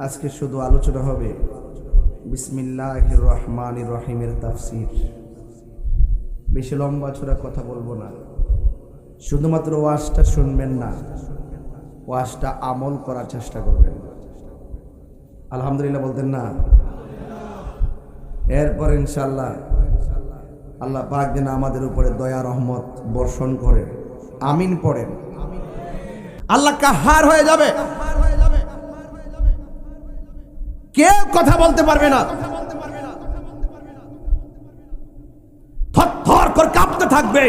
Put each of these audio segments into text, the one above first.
আজকে শুধু আলোচনা হবে বিসমিল্লাহির রহমানির রহিমের তাফসীর। বেশি লম্বা চড়া কথা বলবো না, শুধুমাত্র ওয়াজটা শুনবেন না, ওয়াজটা আমল করার চেষ্টা করবেন। আলহামদুলিল্লাহ বলতেন না? এরপর ইনশাআল্লাহ আল্লাহ পাক যেন আমাদের উপরে দয়া রহমত বর্ষণ করে। আমিন পড়েন। আল্লাহ কাহার হয়ে যাবে, কেউ কথা বলতে পারবে না, থরথর করে কাঁপতে থাকবে,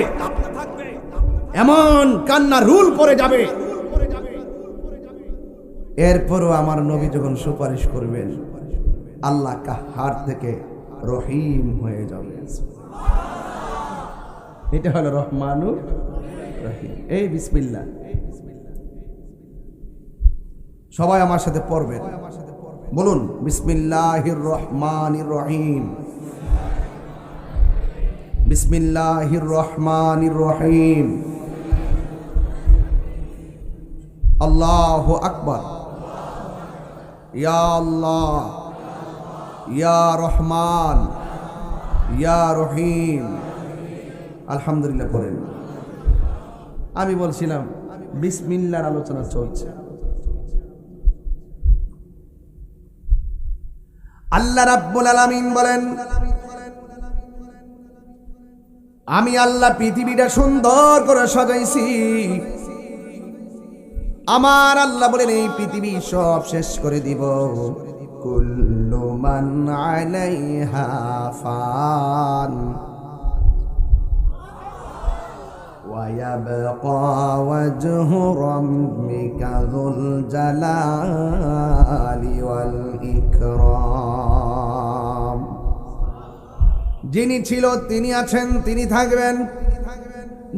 এমন কান্না রুল পড়ে যাবে। এরপরও আমার নবী যখন সুপারিশ করবেন, আল্লাহ কাহার থেকে রহিম হয়ে যাবে। এটা হলো রহমানুর রহিম। এই বিসমিল্লাহ সবাই আমার সাথে পড়বেন, বলুন বিসমিল্লাহির রহমানির রহিম, বিসমিল্লাহির রহমানির রহিম। আল্লাহু আকবার। ইয়া আল্লাহ, ইয়া রহমান, ইয়া রহিম। আলহামদুলিল্লাহ করেন। আমি বলছিলাম বিসমিল্লাহর আলোচনা চলছে। আল্লাহ রাব্বুল আলামিন বলেন, আমি আল্লাহ পৃথিবীটা সুন্দর করে সাজাইছি। আমার আল্লাহ বলেন এই পৃথিবী সব শেষ করে দিব। কুল্লু মান আলাইহা ফান ওয়া ইয়াবকা ওয়াজহু রাব্বিকা যুল জালালি ওয়াল ইকরাম। যিনি ছিল তিনি আছেন, তিনি থাকবেন।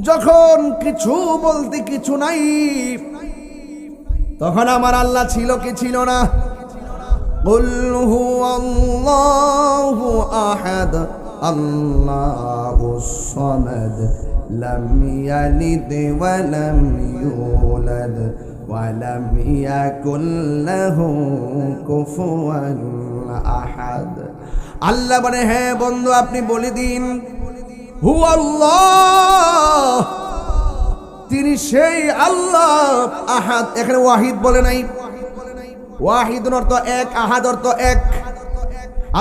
যখন কিছু বলতে কিছু নাই, তখন আমার আল্লাহ ছিল কি ছিল না? কুল হুয়াল্লাহু আহাদ আল্লাহুস সামাদ লাম ইয়ালিদ ওয়া লাম ইউলাদ ওয়া লাম ইয়াকুল লাহু কুফুয়ান আহাদ। আল্লাহ বলে, হ্যাঁ বন্ধু আপনি বলে দিন, হুয়াল্লাহ, তিনি সেই আল্লাহ। আহাদ, এখানে ওয়াহিদ বলে নাই। ওয়াহিদুন অর্থ এক, আহাদ অর্থ এক।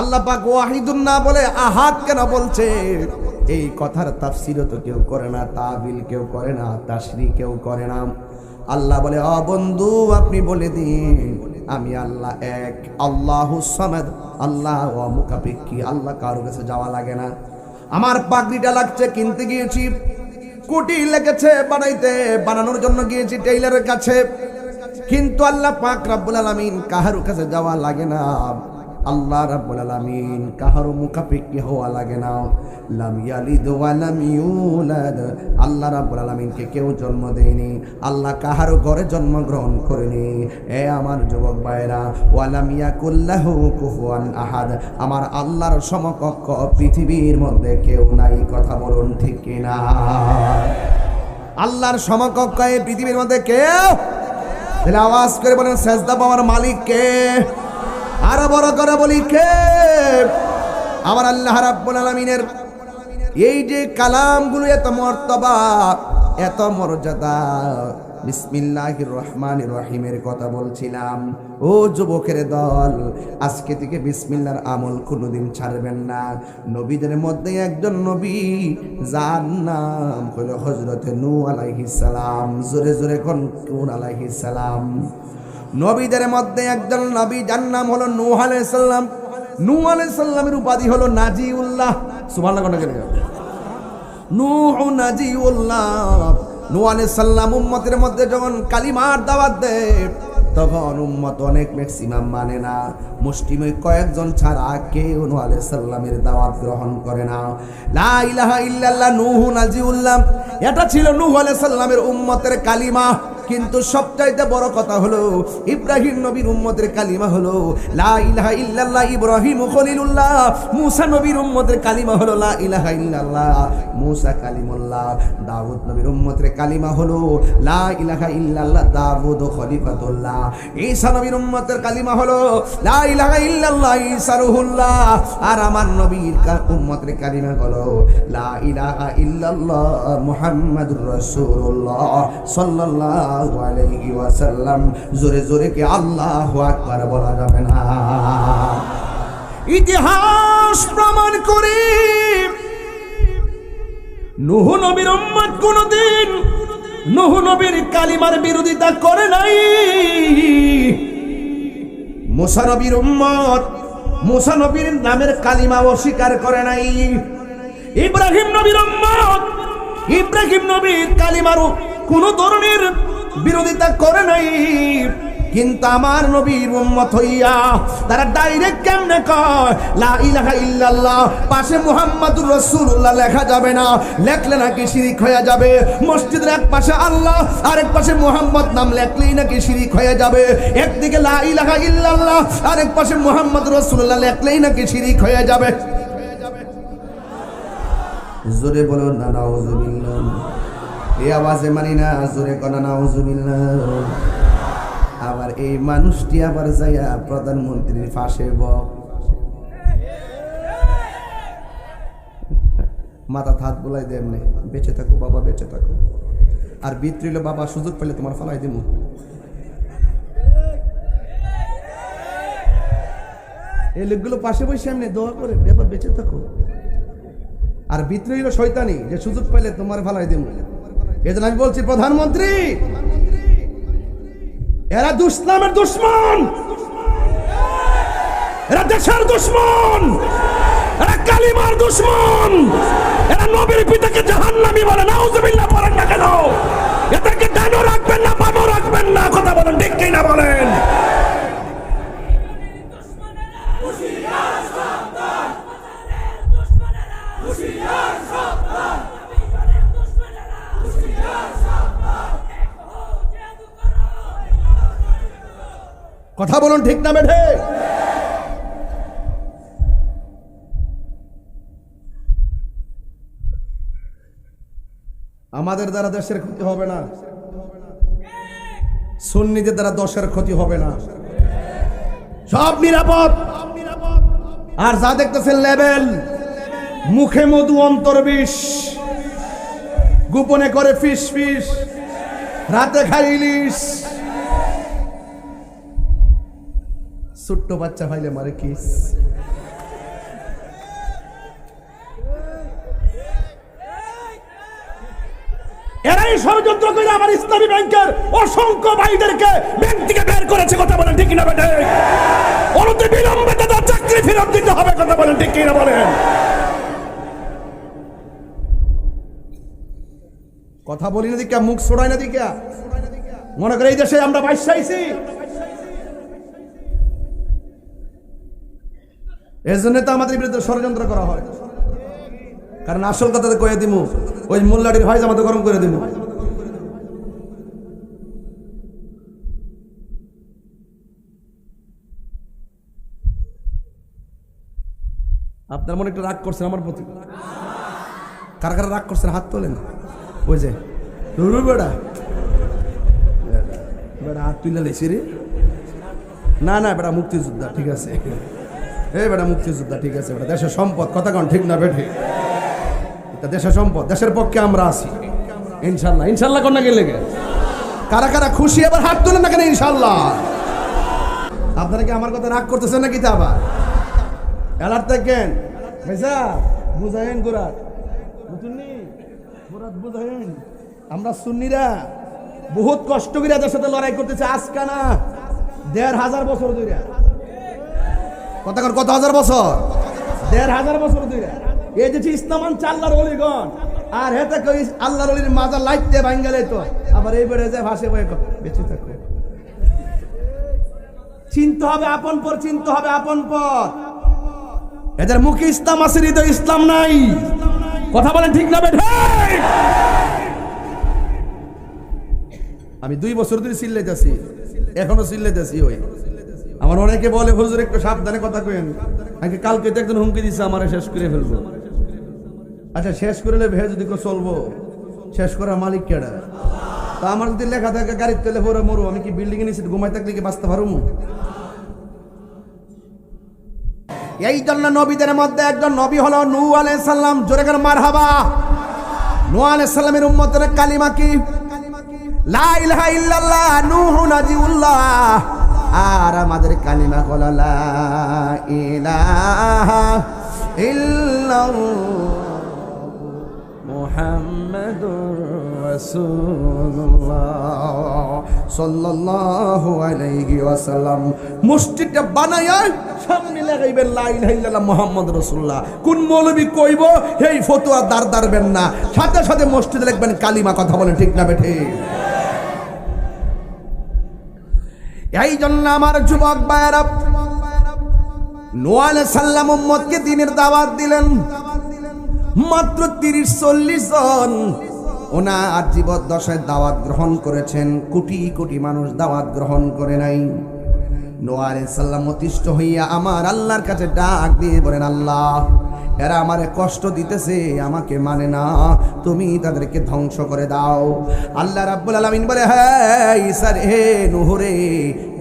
আল্লাহ পাক ওয়াহিদুন না বলে আহাদ কেন বলছে? এই কথার তাফসীর তো কেউ করে না, তাবিল কেউ করে না, তাশরীহ কেউ করে না। আল্লাহ বলে, অ বন্ধু আপনি বলে দিন আমি আল্লাহ এক, আল্লাহুস সামাদ, আল্লাহ অমুখাপেক্ষী, আল্লাহ কারো কাছে যাওয়া লাগে না। আমার পাগড়িটা লাগছে, কিনতে গিয়েছি, কোটি লেগেছে বানানোর জন্য গিয়েছি টেইলারের কাছে, কিন্তু আল্লাহ পাক রব্বুল আলামিন কাহারো কাছে যাওয়া লাগে না। আল্লাহ রাব্বুল আলামিন কাহারো মুখাপেক্ষী হওয়া লাগে না। লাম ইয়ালিদ ওয়া লাম ইউলাদ, আল্লাহ রাব্বুল আলামিনকে কেউ জন্ম দেয়নি, আল্লাহ কাহারো ঘরে জন্মগ্রহণ করেনি। এ আমার যুবক ভাইরা, ওয়া লাম ইয়াকুল লাহু কুফুয়ান আহাদ, আমার আল্লাহর সমকক্ষ পৃথিবীর মধ্যে কেউ নাই। কথা বলুন ঠিক কিনা? আল্লাহর সমকক্ষ এই পৃথিবীর মধ্যে কেউ? তাহলে আওয়াজ করে বলেন সেজদা পাওয়ার মালিক কে? আরো বড় করে বলি কে? আমার আল্লাহ রাব্বুল আলামিনের এই যে কালামগুলো এত মর্তবা, এত মর্যাদা। বিসমিল্লাহির রহমানির রহিমের কথা বলছিলাম। ও যুবকের দল, আজকে থেকে বিসমিল্লাহর আমল কোনোদিন ছাড়বেন না। নবীদের মধ্যে একজন নবী, যার নাম হলো হযরতে নূহ আলাইহিস সালাম। জোরে জোরে কোন আলাইহিস সালাম। নবীদের মধ্যে একজন নবী, যার নাম হলো নূহ আলাইহিস সালাম। নূহ আলাইহিস সালামের উপাধি হলো নাজিউল্লাহ। সুবহানাল্লাহ। নূহ নাজিউল্লাহ। নূহ আলাইহিস সালাম উম্মতের মধ্যে যখন কালিমার দাওয়াত দেয়, তখন উম্মত অনেক ম্যাক্সিমাম মানে না। মুষ্টিমেয় কয়েকজন ছাড়া কেউ নূহ আলাইহিস সালামের দাওয়াত গ্রহণ করে না। লা ইলাহা ইল্লাল্লাহ নূহ নাজিউল্লাহ, এটা ছিল নূহ আলাইহিস সালামের উম্মতের কালিমা। কিন্তু সবচাইতে বড় কথা হলো ইব্রাহিম নবীর উম্মতের কালিমা হলো লা ইলাহা ইল্লাল্লাহ, ইব্রাহিম খলিলুল্লাহ। মুসা নবীর উম্মতের কালিমা হলো লা ইলাহা ইল্লাল্লাহ, মুসা কালিমুল্লাহ। দাউদ নবীর উম্মতের কালিমা হলো লা ইলাহা ইল্লাল্লাহ, দাউদ খলিফাতুল্লাহ। ঈসা নবীর উম্মতের কালিমা হলো লা ইলাহা ইল্লাল্লাহ, ঈসা রূহুল্লাহ। আর আমার নবীর উম্মতের কালিমা হলো লা ইলাহা ইল্লাল্লাহ, মুহাম্মাদুর রাসূলুল্লাহ সাল্লাল্লাহু আলাইহি ওয়াসাল্লাম। জোরে জোরে কি আল্লাহু আকবার বলা যাবে না? ইতিহাস প্রমাণ করে নূহ নবীর উম্মত কোনদিন নূহ নবীর কালিমার বিরোধিতা করে নাই। মুসা নবীর উম্মত মুসা নবীর নামের কালিমা অস্বীকার করে নাই। ইব্রাহিম নবীর উম্মত ইব্রাহিম নবীর কালিমার কোন ধরনের বিরোধিতা করে নাই। কিন্তু আমার নবীর উম্মত হইয়া তারা ডাইরেক্ট কেমনে কয় লা ইলাহা ইল্লাল্লাহ, পাশে মুহাম্মাদুর রাসূলুল্লাহ লেখা যাবে না, লেখলে নাকি শিরিক হয়ে যাবে। মসজিদের এক পাশে আল্লাহ আরেক পাশে মুহাম্মদ নাম লেখলেই নাকি শিরিক হয়ে যাবে। একদিকে লা ইলাহা ইল্লাল্লাহ, আরেক পাশে মুহাম্মাদুর রাসূলুল্লাহ লেখলেই নাকি শিরিক হয়ে যাবে। জোরে বলো না নাউজুবিল্লাহ। এই আওয়াজে মানি না, জোরে কোনা নাউজুবিল্লাহ। আবার এই মানুষটি আবার যাইয়া প্রধানমন্ত্রীর পাশে মাথা হাত বুলাই দেয়, এমনি বেঁচে থাকো বাবা, বেঁচে থাকো। আর বিত্রিল বাবা সুযোগ পেলে তোমার ফালাই দিব। এই লোকগুলো পাশে বসে এমনি দোয়া করে বাবা বেঁচে থাকো। আর বিত্রিল শয়তানি যে সুযোগ পেলে তোমার ফালাই দিব। এই জন্য আমি বলছি প্রধানমন্ত্রী, এরা দুষ্টামের দুশ্মন, এরা দেশের দুশ্মন, এরা কালিমার দুশ্মন, এরা নবীর পিতাকে জাহান্নামী বলে। নাউজুবিল্লাহ পড়েন না কেন? এদেরকে ডানও রাখবেন না বামও রাখবেন না। কথা বলেন ঠিক কি না বলেন? কথা বলুন ঠিক না বেঠে? আমাদের দ্বারা দেশের ক্ষতি হবে না, সুন্নিদের দ্বারা দশের ক্ষতি হবে না, সব নিরাপদ। আর যা দেখতেছেন লেভেল, মুখে মধু অন্তর বিষ, গোপনে করে ফিস ফিস, রাতে খাই ইলিশ। ছোট্ট বাচ্চা ভাইলে মারে কিস। এরাই ষড়যন্ত্র করে আমার ইসলামী ব্যাংকের অসংখ্য ভাইদেরকে ব্যাংক থেকে বের করেছে। কথা বলেন ঠিক না বেটে? অনতি বিলম্বে তাদের চাকরি ফেরত দিতে হবে। কথা বলেন ঠিক না বলেন? কথা বলি না দিকা, মুখ ছোড়াই না দিকা। মনে করে এই দেশে আমরা বাইসাইছি, এর জন্য তো আমাদের বিরুদ্ধে ষড়যন্ত্র করা হয়। কারণ আসল কথা তো কয়ে দিমু, ওই মোল্লাটির ভাই জামাতে গরম করে দিমু। আপনার মনে একটু রাগ করছেন আমার প্রতি? কারা কারা রাগ করছেন হাত তোলেন। ওই যে বেড়া বেড়া হাত তুলে লেছি রে। না না বেড়া মুক্তিযোদ্ধা, ঠিক আছে। বেটা মুক্তিযোদ্ধা, ঠিক আছে। বেটা দেশের সম্পদ, কথা কন ঠিক না বেঠে? এটা দেশের সম্পদ, দেশের পক্ষে আমরা আছি ইনশাল্লাহ। ইনশাল্লাহ কোন না গেলে কারা কারা খুশি আবার হাত তোলেন না কেন? ইনশাল্লাহ। আপনারা কি আমার কথা রাগ করতেছেন নাকি? তা আবার এলার থাকেন ভাইসা বুঝাইন গোরাত বুঝুননি, গোরাত বুঝাইন। আমরা সুন্নিরা বহুত কষ্ট করে এদের সাথে লড়াই করতেছে। আজকে না ১৫০০ বছর ধরে। কত হাজার বছর? ১৫০০ বছর ধরে এই যে ইসলামান চাল্লার অলিগণ। আর হেতে কই আল্লাহর অলির মাজার লাইতে ভাঙ্গালে তো আবার এই বেড়ে যায় ভাসে বয়ে বেঁচে থাকো। চিনতে হবে আপন পর, চিনতে হবে আপন পর। এদের মুখে ইসলাম আছে, হৃদয় ইসলাম নাই। কথা বলেন ঠিক না বেঠে? আমি 2 বছর ধরে চিল্লাইতেছি, এখনো চিল্লাইতেছি। ওই আমার অনেকে বলে হুজুর একটু সাবধানে কথা কইেন, নাকি কালকে তো একজন হুমকি দিচ্ছে আমারে শেষ করে ফেলবো। আচ্ছা শেষ করলে ভে যদি কেউ চলবো, শেষ করার মালিক কেডা? তা আমার যদি লেখা থাকে গাড়ির তেলে ভরে মরু, আমি কি বিল্ডিং এর নিচে ঘুমাই থাকলে কি বাঁচতে পারবো? এই জন্য নবীদের মধ্যে একজন নবী হলো নূহ আলাইহিস সালাম। জোরে করে মারহাবা। নূহ আলাইহিস সালামের উম্মতের কালিমা কি? লা ইলাহা ইল্লাল্লাহ নূহ নাজিউল্লাহ। আর আমাদের কালিমা হলো লা ইলাহা ইল্লাল্লাহ মুহাম্মাদুর রাসূলুল্লাহ সাল্লাল্লাহু আলাইহি ওয়াসাল্লাম। মসজিদটা বানায়া সামনে লাগাইবেন লা ইলাহা ইল্লাল্লাহ মুহাম্মাদুর রাসূলুল্লাহ। কোন মৌলবী কইব এই ফতোয়া দাঁড়বেন না, সাথে সাথে মসজিদে লিখবেন কালিমা। কথা বলেন ঠিক না বেঠে? এই জন্য আমার যুবক ভাইয়েরা, নূহ আলাইহিস সালাম উম্মতকে দ্বীনের দাওয়াত দিলেন। মাত্র 30-40 জন ওনার জীবদ্দশায় দাওয়াত গ্রহণ করেছেন, কোটি কোটি মানুষ দাওয়াত গ্রহণ করে নাই। নূহ আলাইহিস সালাম অতিষ্ঠ হইয়া আমার আল্লাহর কাছে ডাক দিয়ে বলেন, আল্লাহ এরা আমারে কষ্ট দিতেছে, আমাকে মানে না, তুমি তাদেরকে ধ্বংস করে দাও। আল্লাহ রাব্বুল আলামিন বলে, হ্যাঁ ঈসা রে, নূহ রে,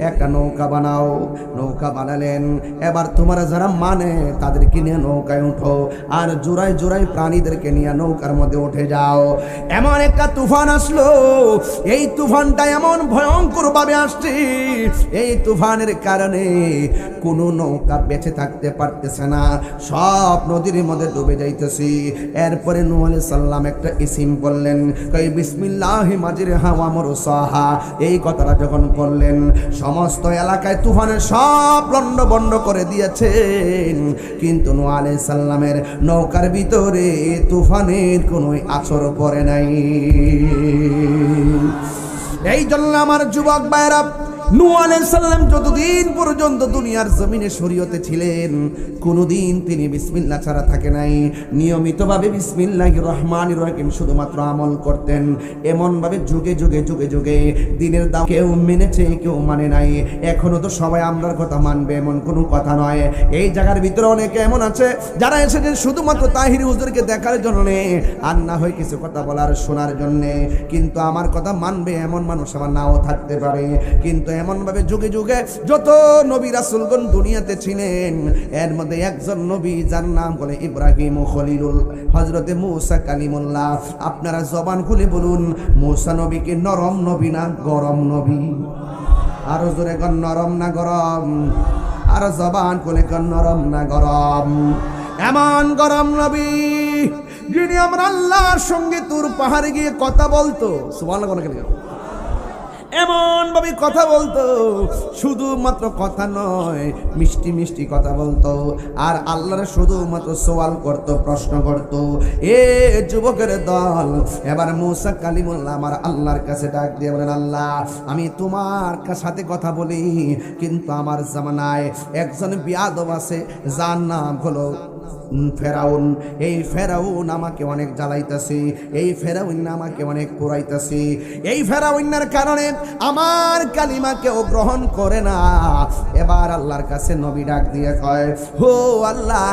একটা নৌকা বানাও। নৌকা বানালেন। এবার তোমরা যারা মানে তাদেরকে নিয়ে নৌকায় উঠো, আর জোড়ায় জোড়ায় প্রাণীদেরকে নিয়ে নৌকার মধ্যে উঠে যাও। এমন একটা তুফান আসলো, এই তুফানটা এমন ভয়ঙ্কর ভাবে আসছে, এই তুফানের কারণে কোনো নৌকা বেঁচে থাকতে পারতেছে না, সব নদীর মধ্যে ডুবে যাইতেছি। এরপরে নূহ আলাইহিস সালাম একটা ইসিম বললেন, কই বিসমিল্লাহি মাজরিহা ওয়া মুরসাহা। এই কথাটা যখন বললেন, সমস্ত এলাকায় তুফানের সব লন্ডভন্ড করে দিয়েছেন, কিন্তু নূহ আলাইহিস সালামের নৌকার ভিতরে তুফানের কোনো আছর পড়ে নাই। এই জন্য আমার যুবক ভাইরা, নূহ আলাইহিস সালাম যতদিন পর্যন্ত দুনিয়ার জমিনে শরীয়তে ছিলেন, কোনোদিন তিনি বিসমিল্লাহ ছাড়া থাকে নাই। নিয়মিতভাবে বিসমিল্লাহির রহমানির রহিম শুধুমাত্র আমল করতেন। এমনভাবে যুগে যুগে যুগে যুগে দিনের দাও কেউ মেনেছে, কেউ মানে নাই। এখনো তো সবাই আমরার কথা মানবে এমন কোনো কথা নয়। এই জায়গার ভিতরে অনেকে এমন আছে যারা এসেছেন শুধুমাত্র তাহিরি হুজুরকে দেখার জন্য, আর না হয় কিছু কথা বলার শোনার জন্য, কিন্তু আমার কথা মানবে এমন মানুষ আমার নাও থাকতে পারে। কিন্তু এমনভাবে যুগে যুগে যত নবী রাসূলগণ দুনিয়াতে ছিলেন, এর মধ্যে একজন নবী যার নাম বলে ইব্রাহিম খলিলুল, হযরতে মূসা কালিমুল্লাহ। আপনারা জবান খুলে বলুন, মূসা নবী কি নরম নবী না গরম নবী? আরো জোরে কোন নরম না গরম? আর জবান খুলে কোন নরম না গরম? এমন গরম নবী যিনি আমরা আল্লাহর সঙ্গে তুর পাহাড়ে গিয়ে কথা বলতো। সুবহানাল্লাহ। এমন ভাবে কথা বলতো, শুধুমাত্র কথা নয়, মিষ্টি মিষ্টি কথা বলতো, আর আল্লাহর শুধুমাত্র সওয়াল করত, প্রশ্ন করত। এ যুবকের দল, এবার মূসা কালিমুল্লাহ আমার আল্লাহর কাছে ডাক দিয়ে বলেন, আল্লাহ আমি তোমার সাথে কথা বলি, কিন্তু আমার জামানায় একজন বিয়াদব আছে যার নাম হলো ফেরাউন। এই ফেরাউন আমাকে অনেক জ্বালাইতেছে, এই ফেরাউন আমাকে অনেক পোড়াইতেছে। এই ফেরাউনের কারণে আমার কালিমা কেউ গ্রহণ করে না। এবার আল্লাহর কাছে নবী ডাক দিয়ে কয়, হো আল্লাহ,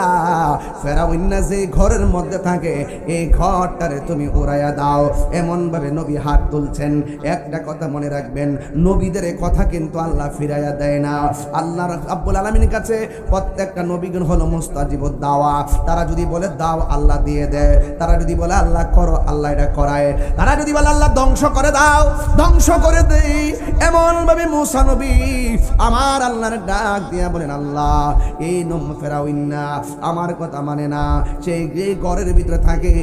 ফেরাউন যে ঘরের মধ্যে থাকে এই ঘরটারে তুমি উড়াইয়া দাও। এমন ভাবে নবী হাত তুলছেন। একটা কথা মনে রাখবেন, নবীদের কথা কিন্তু আল্লাহ ফিরাইয়া দেয় না। আল্লাহ রাব্বুল আলামিনের কাছে প্রত্যেকটা নবীগণ হলো মুস্তাজিবুদ দাওয়া। তারা যদি বলে দাও, আল্লাহ দিয়ে দেয়। তারা যদি বলে আল্লাহ করো, আল্লাহ এটা করায়। তারা যদি বলে আল্লাহ ধ্বংস করে দাও, ধ্বংস করে দেই। এমন ভাবে মূসা নবী আমার আল্লাহর ডাক দিয়া বলেন, আল্লাহ এই ফেরাউন না আমার কথা মানে না, সেই যে ঘরের ভিতরে থাকে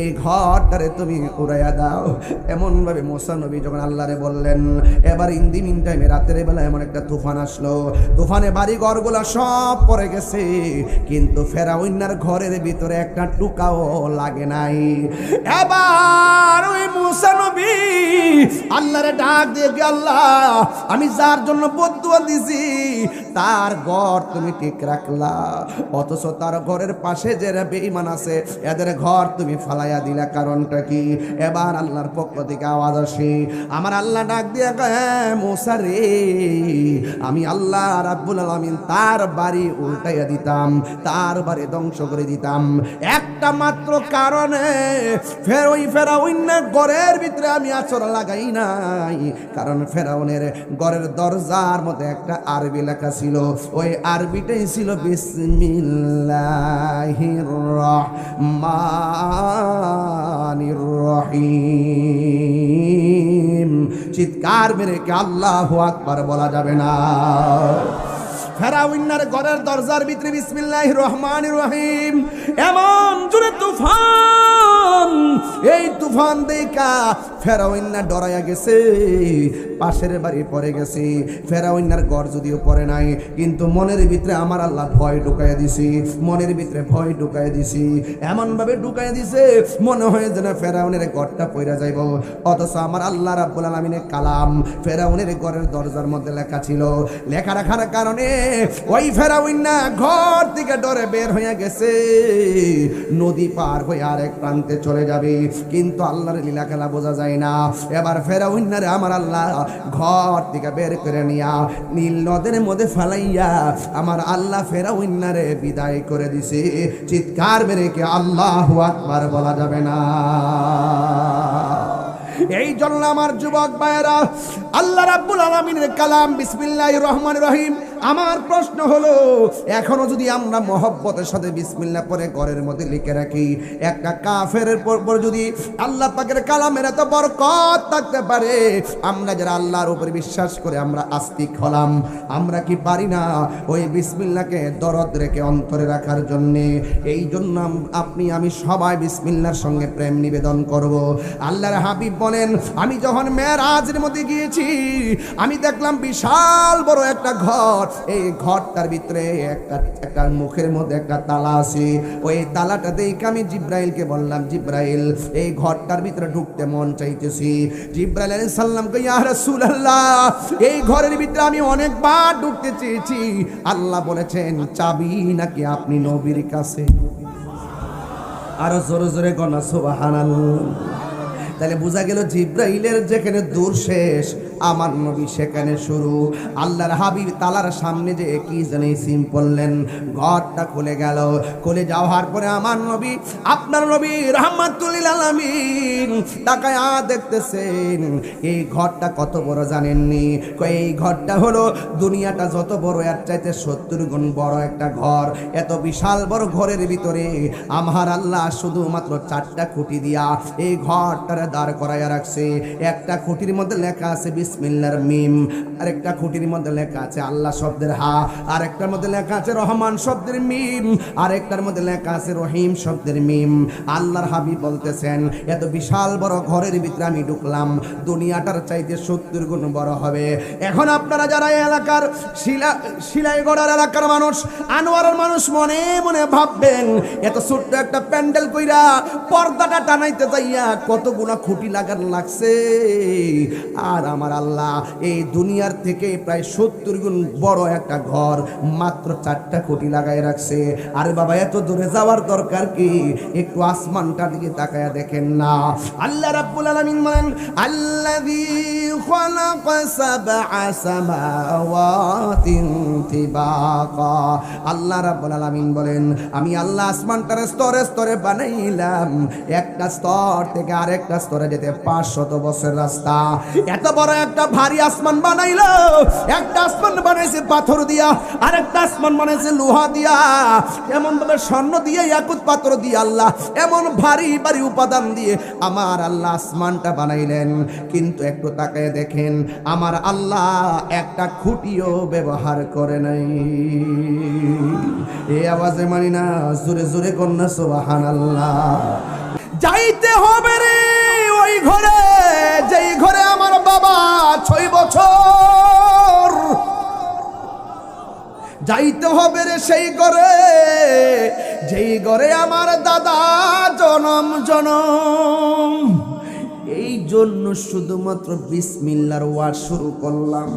এই ঘরটারে তুমি উড়াইয়া দাও। এমন ভাবে মূসা নবী যখন আল্লাহরে বললেন, এবার ইন দি মিন টাইমে রাতের বেলা এমন একটা তুফান আসলো। তুফানে বাড়ি ঘরগুলা সব পড়ে গেছে, কিন্তু ফেরাউনের ঘরের ভিতরে একটা টুকাও লাগে নাই। এবার ওই মূসা নবী আল্লাহরে ডাক দিয়ে, আল্লাহ আমি যার জন্য বদদুয়া দিছি তার ঘর তুমি ঠিক রাখলা, অথচ তার ঘরের পাশে যারা বেঈমান আছে এদের ঘর তুমি ফালাইয়া দিলা, কারণটা কি? এবার আল্লাহর পক্ষ থেকে আওয়াজ আসে, আমার আল্লাহ ডাক দিয়া কয়, মুসা রে, আমি আল্লাহ রাব্বুল আলামিন তার বাড়ি উল্টাইয়া দিতাম, তার বাড়ি ধ্বংস করে দিতাম একটা মাত্র কারণে, ফেরাউনের ঘরের ভিতরে আমি আচর লাগাই নাই। কারণ ফেরাউনের ঘরের দরজার মধ্যে একটা আরবি লেখা ছিল, ওই আরবিটাই ছিল বিসমিল্লাহির রহমানির রহিম। চিৎকার মেরে কে আল্লাহু আকবার বলা যাবে না? ফেরাউনের ঘরের দরজার ভিতরে বিসমিল্লাহির রহমানির রহিম, এমন জোরে তুফান, এই তুফান দেখা ফেরাউন্না ডরাইয়া গেছে, পাশের বাড়ি পড়ে গেছে। ফেরাউন্নার ঘর যদিও পড়ে নাই, কিন্তু মনের ভিতরে আমার আল্লাহ ভয় ঢুকাইয়া দিছি, মনের ভিতরে ভয় ঢুকাইয়া দিছি, এমন ভাবে ঢুকাইয়া দিছে মনে হয় যেন ফেরাউনের ঘরটা পড়ে যাইব। অথচ আমার আল্লাহ রাব্বুল আলামিনের কালাম ফেরাউনের ঘরের দরজার মধ্যে লেখা ছিল। লেখা রাখার কারণে ওই ফেরাউন্না ঘর থেকে ডরে বের হয়ে গেছে, নদী পার হয়ে আরেক প্রান্তে চলে যাবে, কিন্তু আল্লাহর লীলা খেলা বোঝা যায় না। এবার ফেরাউন্নারে আমার আল্লাহ ঘর থেকে বের করে নিয়া নীল নদের মধ্যে ফালাইয়া আমার আল্লাহ ফেরাউন্নারে বিদায় করে দিছে। চিৎকার মেরে কি আল্লাহু আকবার বলা যাবে না? এই জন্য আমার যুবক ভাইয়েরা, আল্লাহ রাব্বুল আলামিনের কালাম বিসমিল্লাহির রহমানির রহিম, আমার প্রশ্ন হলো, এখনো যদি আমরা মহব্বতের সাথে বিসমিল্লাহ পরে ঘরের মধ্যে লিখে রাখি, একটা কাফেরের পর যদি আল্লাহ পাকের কালামের এত বরকত থাকতে পারে, আমরা যারা আল্লাহর উপর বিশ্বাস করে আমরা আস্তিক হলাম, আমরা কি পারি না ওই বিসমিল্লাহকে দরদ রেখে অন্তরে রাখার জন্যে? এই জন্য আপনি আমি সবাই বিসমিল্লাহর সঙ্গে প্রেম নিবেদন করব। আল্লাহর হাবিব বলেন, আমি যখন মেরাজের মধ্যে গিয়েছি, আমি দেখলাম বিশাল বড় একটা ঘর, এই ঘরটার ভিতরে একটা মুখের মধ্যে একটা তালা আছে। ওই তালাটা দেখে আমি জিব্রাইলকে বললাম, জিব্রাইল, এই ঘরটার ভিতরে ঢুকতে মন চাইতেছি। জিব্রাইল আলাইহিস সালাম কই, ইয়া রাসূলুল্লাহ, এই ঘরের ভিতরে আমি অনেকবার ঢুকতে চেয়েছি, আল্লাহ বলেছেন চাবি নাকি আপনি নবীর কাছে? আরো জোরে জোরে গনা সুবহানাল্লাহ। তাহলে বোঝা গেল জিব্রাইলের যেখানে দূর শেষ, আমার নবী সেখানে শুরু। আল্লাহর হাবিব তালার সামনে যে কি জানি সিম পড়লেন, ঘরটা খুলে গেল। খুলে যাওয়ার পরে আমার নবী, আপনার নবী রাহমাতুল লিল আলামিন তাকায়া দেখতেছেন, এই ঘরটা কত বড় জানেননি? এই ঘরটা হলো দুনিয়াটা যত বড় এর চাইতে 70 গুণ বড় একটা ঘর। এত বিশাল বড় ঘরের ভিতরে আমার আল্লাহ শুধুমাত্র 4টা খুঁটি দিয়া এই ঘরটার দাঁড় করাইয়া রাখছে। একটা খুঁটির মধ্যে লেখা আছে বিসমিল্লাহর মিম, আরেকটা খুঁটির মধ্যে লেখা আছে আল্লাহ শব্দের হা, আরেকটার মধ্যে লেখা আছে রহমান শব্দের মিম, আরেকটার মধ্যে লেখা আছে রহিম শব্দের মিম। আল্লাহর হাবিব বলতেছেন, এত বিশাল বড় ঘরের ভিতরে আমি ঢুকলাম, দুনিয়াটার চাইতে 70 গুণ বড় হবে। এখন আপনারা যারা এলাকার শিলাইগড়ার এলাকার মানুষ, আনোয়ারের মানুষ, মনে মনে ভাববেন, এত ছোট্ট একটা প্যান্ডেল কইরা পর্দাটা টানাইতে যাইয়া কতগুলা খুঁটি লাগার লাগছে। আর আমার আল্লাহ এই দুনিয়ার থেকে প্রায় 70 গুণ বড় একটা ঘর মাত্র 4টা খুঁটি লাগাই রাখছে। আরে বাবা, এত দূরে যাওয়ার দরকার কি? একটু আসমানটার দিকে তাকায়া দেখেন না। আল্লাহ রাব্বুল আলামিন বলেন, আল্লাযী খালাকা সাবআ সামাওয়াতিন তিবাকা। আল্লাহ রাব্বুল আলামিন বলেন, আমি আল্লাহ আসমানটার স্তরে স্তরে বানাইলাম, একটা স্তর থেকে আরেকটা স্তরে যেতে 500 বছর রাস্তা। এত বড় একটা ভারী আসমান বানাইলো। একটা আসমান বানাইছে পাথর দিয়া, আরেকটা আসমান বানাইছে লোহা দিয়া, এমন ভাবে স্বর্ণ দিয়ে, ইয়াকুত পাথর দিয়ে আল্লাহ এমন ভারী ভারী উপাদান দিয়ে আমার আল্লাহ আসমানটা বানাইলেন। কিন্তু একটু তাকায় দেখেন, আমার আল্লাহ একটা খুঁটিও ব্যবহার করে নাই। এই আওয়াজে মানি না, জোরে জোরে কন্যা সুবহানাল্লাহ। যাইতে হবে রে ওই ঘরে, যেই ঘরে আমার বাবা 6 বছর। যাইতে হবে রে সেই ঘরে, যেই ঘরে আমার দাদা জনম জনম। এই জন্য শুধুমাত্র বিসমিল্লাহর ওয়াজ শুরু করলাম।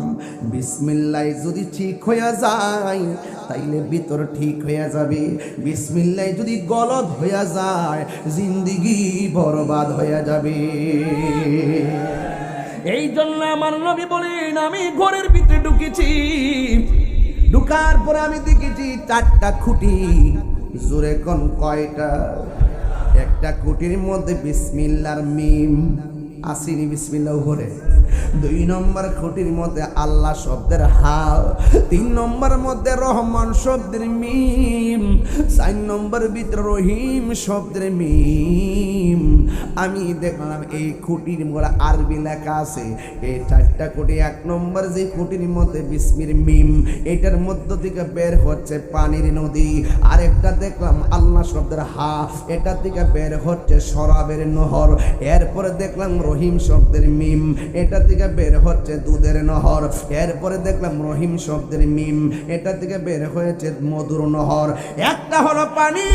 বিসমিল্লাহ যদি ঠিক হয়ে যায় তাইলে ভিতর ঠিক হয়ে যাবে। বিসমিল্লাহ যদি গলত হয়ে যায় জিন্দেগি বরবাদ হয়ে যাবে। এই জন্য আমার নবী বলেন, আমি ঘরের ভিতরে ঢুকেছি, ঢুকার পরে আমি দেখেছি 4টা খুঁটি। জোরে কোন কয়টা? একটা খুঁটির মধ্যে বিসমিল্লাহর মিম আসিনি, বিসমিল্লাহ উপরে। 2 নম্বর খুঁটির মধ্যে আল্লাহ শব্দের হা, 3 নম্বর মধ্যে রহমান শব্দের মিম, 4 নম্বর ভিতরে রহিম শব্দের মিম। আমি দেখলাম এই খুঁটির মধ্যে আরবি লেখা আছে। এই 4টা খুঁটি, 1 নম্বর যে খুঁটির মধ্যে বিসমির মিম, এটার মধ্য থেকে বের হচ্ছে পানির নদী। আরেকটা দেখলাম আল্লাহ শব্দের হা, এটা থেকে বের হচ্ছে শরাবের নহর। এরপরে দেখলাম রহিম শব্দের মিম, এটা থেকে বের হচ্ছে দুধের নহর। এরপরে দেখলাম রহিম শব্দের মিম, এটা থেকে বের হয়েছে মধুর নহর। একটা হলো পানি,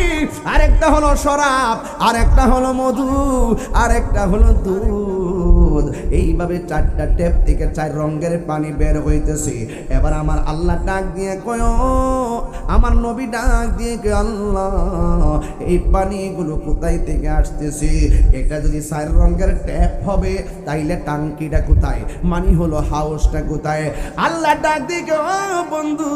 আরেকটা হলো শরাব, আরেকটা হলো মধু, আরেকটা হলো দুধ। এইভাবে 4টা টেপ থেকে 4 রঙের পানি বের হইতেছে। এবার আমার আল্লাহ ডাক দিয়ে কয়, আমার নবী ডাক দিয়ে কয়, আল্লাহ এই পানিগুলো কোথায় থেকে আসতেছে? এটা যদি 4 রঙের ট্যাপ হবে তাইলে টাঙ্কিটা কোথায়, মানে হলো হাউসটা কোথায়? আল্লাহ ডাক দিয়ে কয়, ও বন্ধু,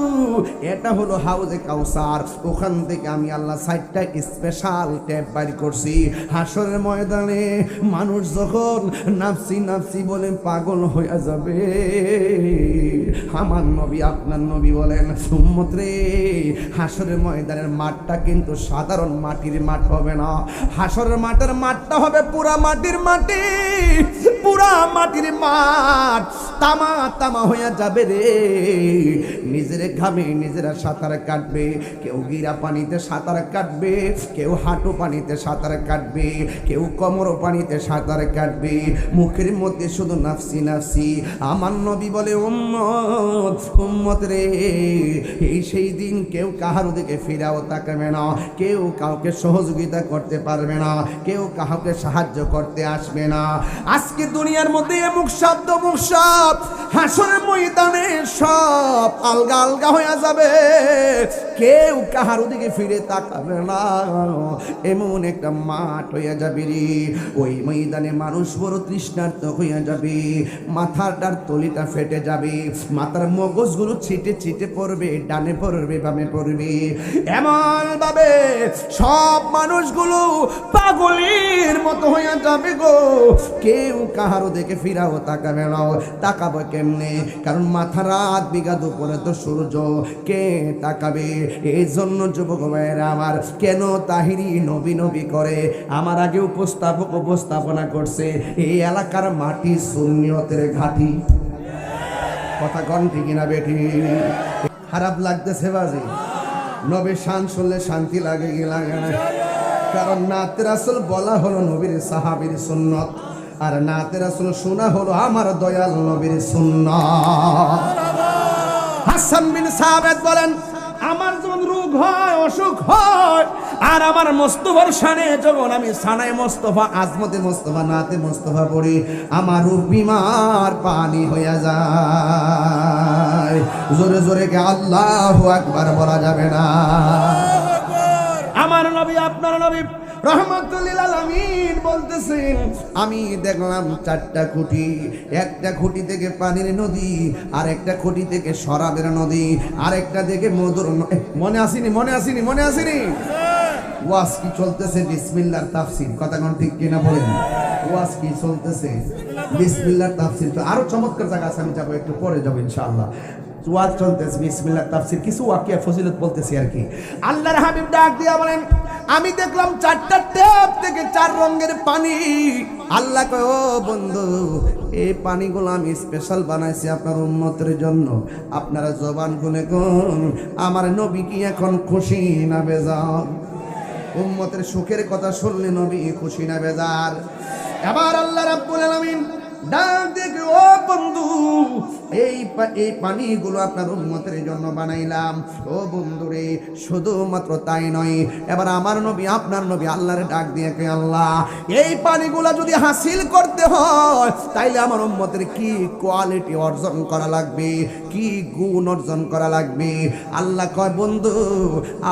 এটা হলো হাউজে কাউসার। ওখান থেকে আমি আল্লাহ 4টা স্পেশাল ট্যাপ বাইর করছি। হাসরের ময়দানে মানুষ যখন নাফসি নাফসি বলে পাগল হয়ে যাবে, আমার নবী আপনার নবী বলেন, উম্মত রে, হাসরের ময়দানের মাঠটা কিন্তু সাধারণ মাটির মাঠ হবে না। হাসরের মাঠের মাঠটা হবে পুরা মাটির মাটি, পুরা মাটির মাঠ তামা তামা হয়ে যাবে রে। নিজের ঘামে নিজেরা সাঁতার কাটবে, কেউ গিরা পানিতে সাঁতার কাটবে, কেউ হাঁটু পানিতে সাঁতার কাটবে, কেউ কোমর পানিতে সাঁতার কাটবে। মুখের মধ্যে শুধু নাফসি নাফসি। আমার নবী বলে, উম্মত উম্মত রে, এই সেই দিন কেউ কাহার দিকে ফিরাও তাকাবে না, কেউ কাউকে সহযোগিতা করতে পারবে না, কেউ কাউকে সাহায্য করতে আসবে না। আজকে দুনিয়ার মধ্যে মুখ শব্দ মুখ সব, হাসরের ময়দানে সব আলগা আলগা হয়ে যাবে, কেউ কাহার দিকে ফিরে তাকাবে না। এমন একটা মাঠ হয়ে যাবে রে, ওই ময়দানে মানুষ বড় তৃষ্ণার্ত হয়ে যাবে, মাথাটার তলিটা ফেটে যাবে, মাথার মগজগুলো ছিটে ছিটে পড়বে, ডানে পড়বে বামে পড়বে। এমন ভাবে সব মানুষগুলো পাগলের মতো হয়ে যাবে গো, কেউ কাহার দেখে ফিরাও তাকাবে না। তাকাবো কেমনে? কারণ মাথা রাত বিঘা দুপুরে তো সূর্য, কে তাকাবে? এই জন্য যুবক ভাইয়েরা আমার, কেন তাহিরি নবী নবী করে? আমার আগে উপস্থাপনা করছে, এই এলাকার মাটি সুন্নিয়তের ঘাটি। কথা কন ঠিক না বেঠি? খারাপ লাগতেছে বাজি? নবীর শান শুনলে শান্তি লাগে কি লাগে না? কারণ নাতে রাসূল বলা হলো নবীর সাহাবীর সুন্নত, আর নাতে রাসূল শোনা হলো আমার দয়াল নবীর সুন্নাত। হাসান বিন সাবিত বলেন, আমার যখন রোগ হয়, অসুখ হয়, আর আমার মোস্তফার শানে যখন আমি সানায় মোস্তফা, আজমতে মোস্তফা, নাতে মোস্তফা পড়ি, আমার রূপ বিমার পানি হইয়া যায়। জোরে জোরে কে আল্লাহু আকবার বলা যাবে না? আমার নবী আপনার নবী রহমাতুল লিল আলামিন বলতেছেন, আমি দেখলাম 4টা খুঁটি, একটা খুঁটি থেকে পানির নদী, আর একটা খুঁটি থেকে শরাবের নদী, আর একটা থেকে মধুর। মনে আসেনি? মনে আসেনি? মনে আসেনি? ওয়াজ কি চলতেছে? বিসমিল্লাহর তাফসীর। কথা কোন ঠিক কিনা বলেন? ওয়াজ কি চলতেছে? বিসমিল্লাহর তাফসীর। তো আরো চমৎকার জায়গা আছে, আমি যাবো, একটু পরে যাবো ইনশাআল্লাহ। ওয়াজ চলতেছে, বিসমিল্লাহর তাফসীর, কিছু ওয়াকিয়া ফজিলত বলতেছি আর কি। আল্লাহর হাবিব ডাক দিয়া বলেন, আমি দেখলাম 4টা ট্যাপ থেকে 4 রঙের পানি। আল্লাহ কয়, ও বন্ধু, এই পানিগুলো আমি স্পেশাল বানাইছি আপনার উম্মতের জন্য। আপনারা জবান খুলে কোন, আমার নবী কি এখন খুশি না বেজার? উম্মতের সুখের কথা শুনলে নবী খুশি না বেজার? এবার আল্লাহ রাব্বুল আলামিন ডাক দিয়ে, ও বন্ধু, এই পানিগুলো আপনার উম্মতের জন্য বানাইলাম। ও বন্ধুরে, শুধুমাত্র তাই নয়, এবার আমার নবী আপনার নবী আল্লাহরে ডাক দিয়ে কে আল্লাহ, এই পানিগুলা যদি হাসিল করতে হয় তাইলে আমার উম্মতের কি কোয়ালিটি অর্জন করা লাগবে, কি গুণ অর্জন করা লাগবে? আল্লাহ কয়, বন্ধু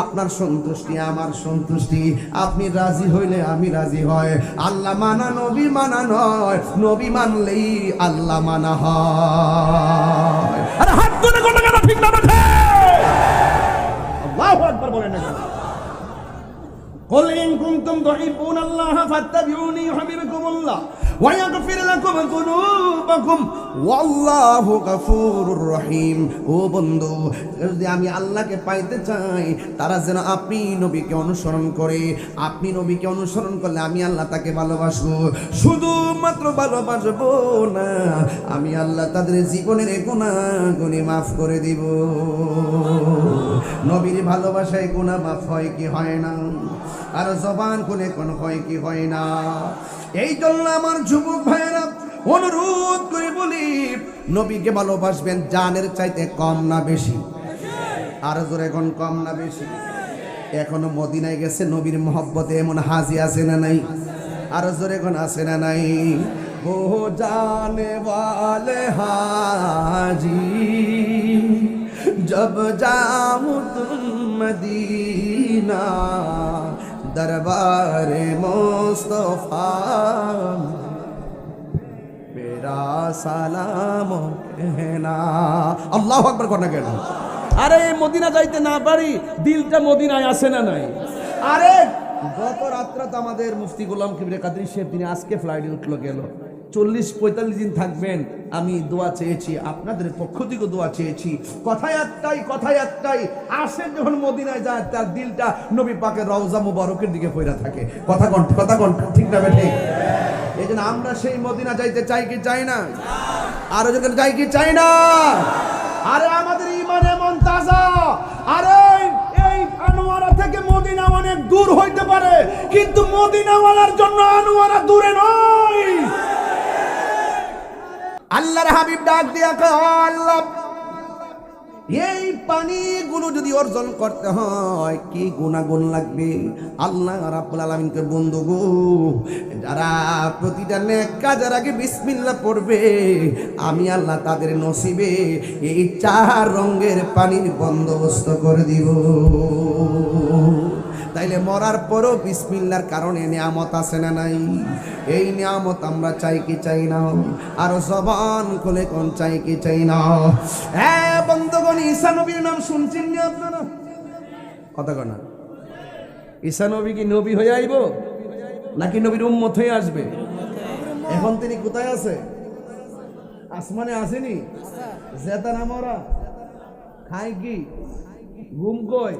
আপনার সন্তুষ্টি আমার সন্তুষ্টি, আপনি রাজি হইলে আমি রাজি হয়। আল্লাহ মানা নবী মানা নয়, নবী মানলেই আল্লাহ মানা হয়। আরে হাত তুলে কোন কেন ঠিক না বলে? আল্লাহু আকবার বলেন না কেন? قل إن كنتم تحبون الله فاتبعوني يحببكم الله ويغفر لكم ذنوبكم والله غفور رحيم। ও বন্ধু, যদি আমি আল্লাহকে পাইতে চাই, তারা যেন আপনি নবীকে অনুসরণ করে, আপনি নবীকে অনুসরণ করলে আমি আল্লাহ তাকে ভালোবাসবো। শুধুমাত্র ভালোবাসবো না, আমি আল্লাহ তাদের জীবনের গুনাহগুলি মাফ করে দিব। নবীর ভালোবাসায় গুনাহ মাফ হয় কি হয় না? আর জবান খুলে কোন হয় কি হয় না? এই জন্য আমার যুবক ভাইয়েরা অনুরোধ করে বলি, নবীকে ভালোবাসবেন জানের চাইতে কম না বেশি? আর জোরে কোন কম না বেশি? এখনো মদিনায় গেছে নবীর মহব্বতে এমন হাজি আছে না নাই? আর জোরে কোন আছে না নাই? ও জানে ওয়ালে হাজি जब जाऊं तुम मदीना दरबार मुस्तफा मेरा सलाम कहना। আল্লাহু আকবার করনা কেন? আরে মদিনা যাইতে না পারি, দিলটা মদিনায় আছে না নাই? আরে গত রাত্রে তো আমাদের মুফতি গোলাম কিবরিয়া কাদরী সাহেব তিনি আজকে ফ্লাইটে উঠলো গেল, 40-45 দিন থাকবেন। আমি দোয়া চেয়েছি, আপনাদের পক্ষ থেকে দোয়া চেয়েছি, কথায় একটাই, আসে যখন মদিনায় যায় তার দিলটা নবী পাকের রওজা মুবারকের দিকে পয়রা থাকে। কথা কোন ঠিক না বেঠিক? এই জন্য আমরা সেই মদিনা যাইতে চাই কি চাই না? আরো যখন যাই কি চাই না? আরে আমাদের ঈমান এমন তাজা, আরে এই আনোয়ারা থেকে মদিনা অনেক দূর হইতে পারে, কিন্তু মদিনাওয়ালার জন্য আনোয়ারা দূরে নয়। আল্লাহর হাবিব ডাক দিয়া কয়, আল্লাহ এই পানিগুলো যদি অর্জন করতে হয় কি গুণাগুণ লাগবে? আল্লাহ রাব্বুল আলামিনকে বন্ধু গো, যারা প্রতিটা নেক কাজের আগে বিসমিল্লাহ পড়বে, আমি আল্লাহ তাদের নসিবে এই 4 রঙের পানির বন্দোবস্ত করে দিব। তাইলে মরার পরও বিসমিল্লাহর কারণে নিয়ামত আছে না নাই? এই নিয়ামত আমরা চাই কি চাই না? আর জবান খুলে কোন চাই কি চাই না? হ্যাঁ বন্ধুগণ, ঈসা নবীর নাম শুনছেন না আপনারা? কথা কয় না? ঈসা নবী কি নবী হয়ে আইব নাকি নবীর উম্মত হয়ে আসবে? এখন তিনি কোথায় আছে? আসমানে আসেনি? জেতা না মরা? খায় কি? ঘুম কই?